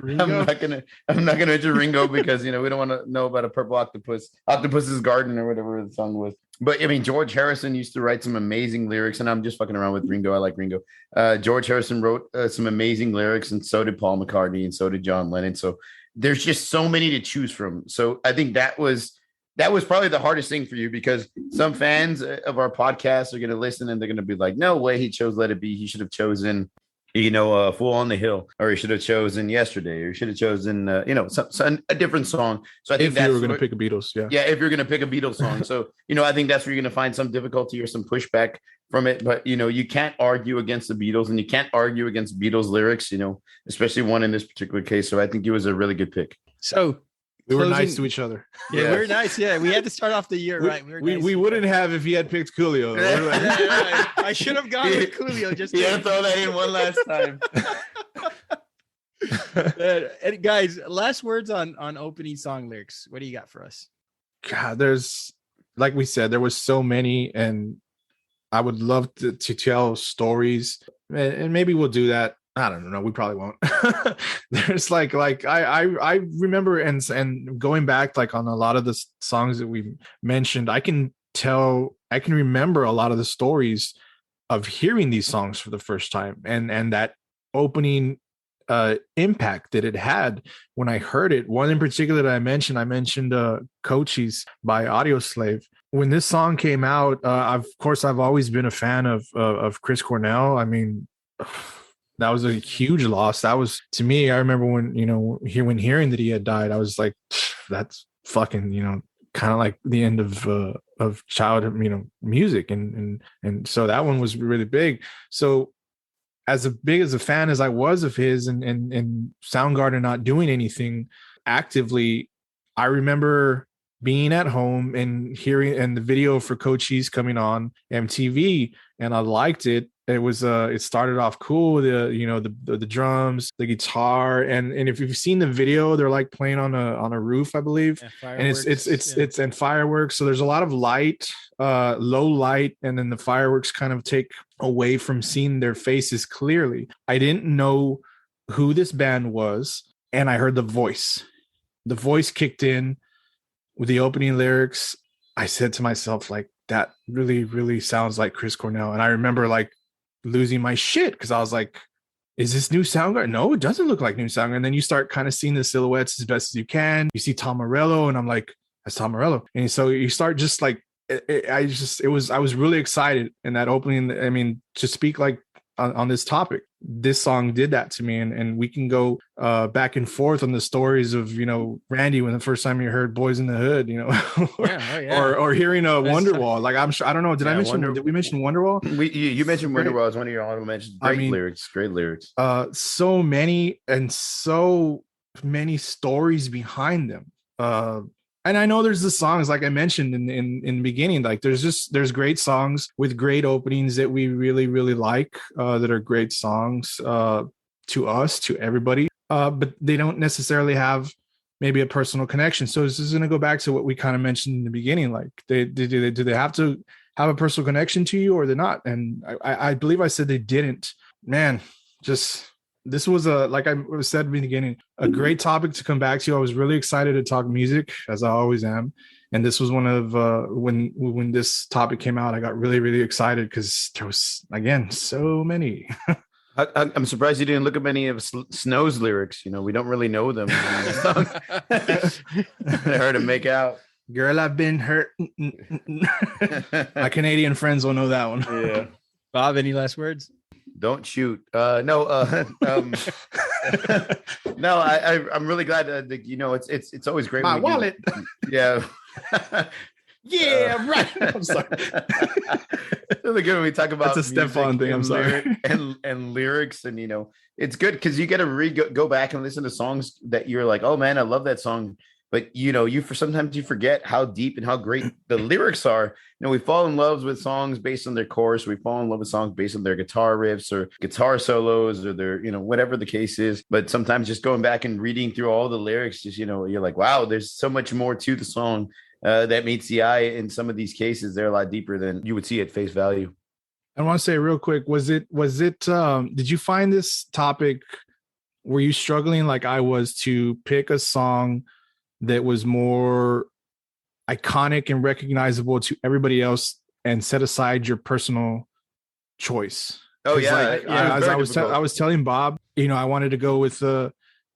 not gonna mention Ringo because, you know, we don't want to know about a purple octopus's garden or whatever the song was. But I mean, George Harrison used to write some amazing lyrics, and I'm just fucking around with Ringo. I like Ringo. George Harrison wrote some amazing lyrics, and so did Paul McCartney, and so did John Lennon. So there's just so many to choose from. So I think that was probably the hardest thing for you, because some fans of our podcast are going to listen and they're going to be like, no way he chose Let It Be. He should have chosen, you know, Fool on the Hill, or he should have chosen Yesterday, or he should have chosen, you know, a different song. So I think if you were going to pick a Beatles, yeah, if you're going to pick a Beatles song. So, you know, I think that's where you're going to find some difficulty or some pushback from it. But, you know, you can't argue against the Beatles, and you can't argue against Beatles lyrics, you know, especially one in this particular case. So I think it was a really good pick. So we were nice to each other. Yeah, we were nice. Yeah, we had to start off the year right. We wouldn't have if he had picked Coolio. I should have gone with Coolio. Just throw that in one last time. And guys, last words on opening song lyrics. What do you got for us? God, there's, like we said, there was so many, and I would love to tell stories, and maybe we'll do that. I don't know. We probably won't. There's like I remember and going back like on a lot of the songs that we mentioned, I can remember a lot of the stories of hearing these songs for the first time, and that opening impact that it had when I heard it. One in particular that I mentioned Cochise by Audioslave. When this song came out, of course I've always been a fan of Chris Cornell. I mean, that was a huge loss. That was, to me, I remember when hearing that he had died, I was like, that's fucking, you know, kind of like the end of childhood, you know, music. And so that one was really big. So as big as a fan as I was of his and Soundgarden not doing anything actively, I remember being at home and hearing, and the video for Cochise coming on MTV, and I liked it. It was it started off cool, the drums, the guitar, and if you've seen the video, they're like playing on a roof, I believe, and it's and fireworks. So there's a lot of light, low light, and then the fireworks kind of take away from seeing their faces clearly. I didn't know who this band was, and I heard the voice. The voice kicked in with the opening lyrics. I said to myself, like, that really, really sounds like Chris Cornell. And I remember like losing my shit because I was like, is this new Soundgarden? No, it doesn't look like new Soundgarden. And then you start kind of seeing the silhouettes as best as you can. You see Tom Morello, and I'm like, that's Tom Morello. And so you start just like, I was really excited in that opening. I mean, to speak like on this topic, this song did that to me, and we can go back and forth on the stories of, you know, Randy, when the first time you heard Boys in the Hood, you know, or hearing a Wonderwall. Like, I'm sure, I don't know, did we mention Wonderwall? You mentioned Wonderwall as one of your honorable mentions. Great lyrics. So many stories behind them. And I know there's the songs, like I mentioned in the beginning, like there's great songs with great openings that we really, really like, that are great songs to us, to everybody, but they don't necessarily have maybe a personal connection. So this is going to go back to what we kind of mentioned in the beginning, like do they have to have a personal connection to you, or they're not? And I believe I said they didn't. Man, this was like I said in the beginning, a great topic to come back to. I was really excited to talk music, as I always am. And this was one of, when this topic came out, I got really, really excited because there was, again, so many. I'm surprised you didn't look up any of Snow's lyrics. You know, we don't really know them. I heard him make out. Girl, I've been hurt. My Canadian friends will know that one. Yeah. Bob, any last words? Don't shoot. No. No. I'm really glad that it's always great. My wallet. Yeah. Yeah, right. I'm sorry. It's really good when we talk about that's a Stefan thing. I'm sorry. And lyrics, and it's good because you get to go back and listen to songs that you're like, oh man, I love that song. But sometimes you forget how deep and how great the lyrics are. We fall in love with songs based on their chorus. We fall in love with songs based on their guitar riffs or guitar solos or their, whatever the case is. But sometimes just going back and reading through all the lyrics, just, you're like, wow, there's so much more to the song that meets the eye. In some of these cases, they're a lot deeper than you would see at face value. I want to say real quick, did you find this topic, were you struggling like I was to pick a song that was more iconic and recognizable to everybody else and set aside your personal choice? Oh yeah. As I was telling Bob, I wanted to go with I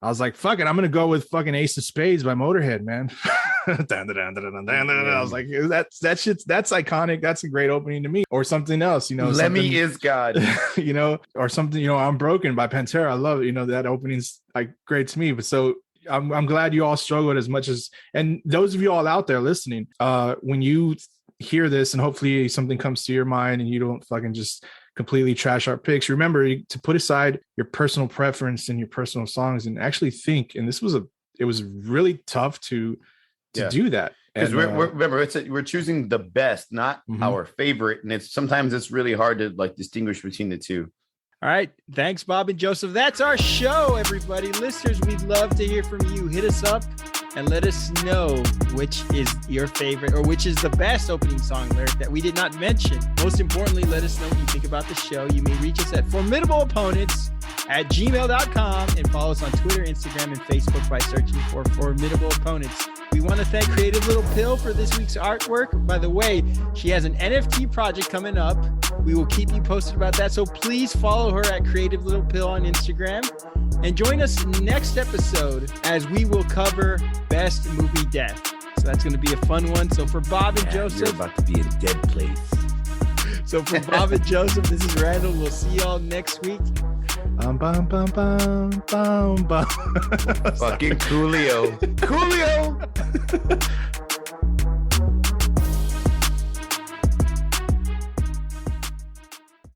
was like, fuck it, I'm gonna go with fucking Ace of Spades by Motorhead, man. I was like, that's iconic. That's a great opening to me. Or something else, Lemmy is God. Or something, I'm Broken by Pantera. I love it. That opening's like great to me. But so I'm glad you all struggled as much as, and those of you all out there listening, when you hear this and hopefully something comes to your mind and you don't fucking just completely trash our picks, remember to put aside your personal preference and your personal songs and actually think. And it was really tough to do that. Because remember, we're choosing the best, not our favorite. And sometimes it's really hard to like distinguish between the two. All right. Thanks, Bob and Joseph. That's our show, everybody. Listeners, we'd love to hear from you. Hit us up and let us know which is your favorite or which is the best opening song lyric that we did not mention. Most importantly, let us know what you think about the show. You may reach us at formidableopponents@gmail.com and follow us on Twitter, Instagram, and Facebook by searching for Formidable Opponents. We want to thank Creative Little Pill for this week's artwork. By the way, she has an NFT project coming up. We will keep you posted about that. So please follow her at Creative Little Pill on Instagram. And join us next episode as we will cover Best Movie Death. So that's going to be a fun one. So for Bob and Joseph. You're about to be in a dead place. So for Bob and Joseph, this is Randall. We'll see y'all next week. Bum, bum, bum, bum, bum, bum. Fucking Coolio. Coolio!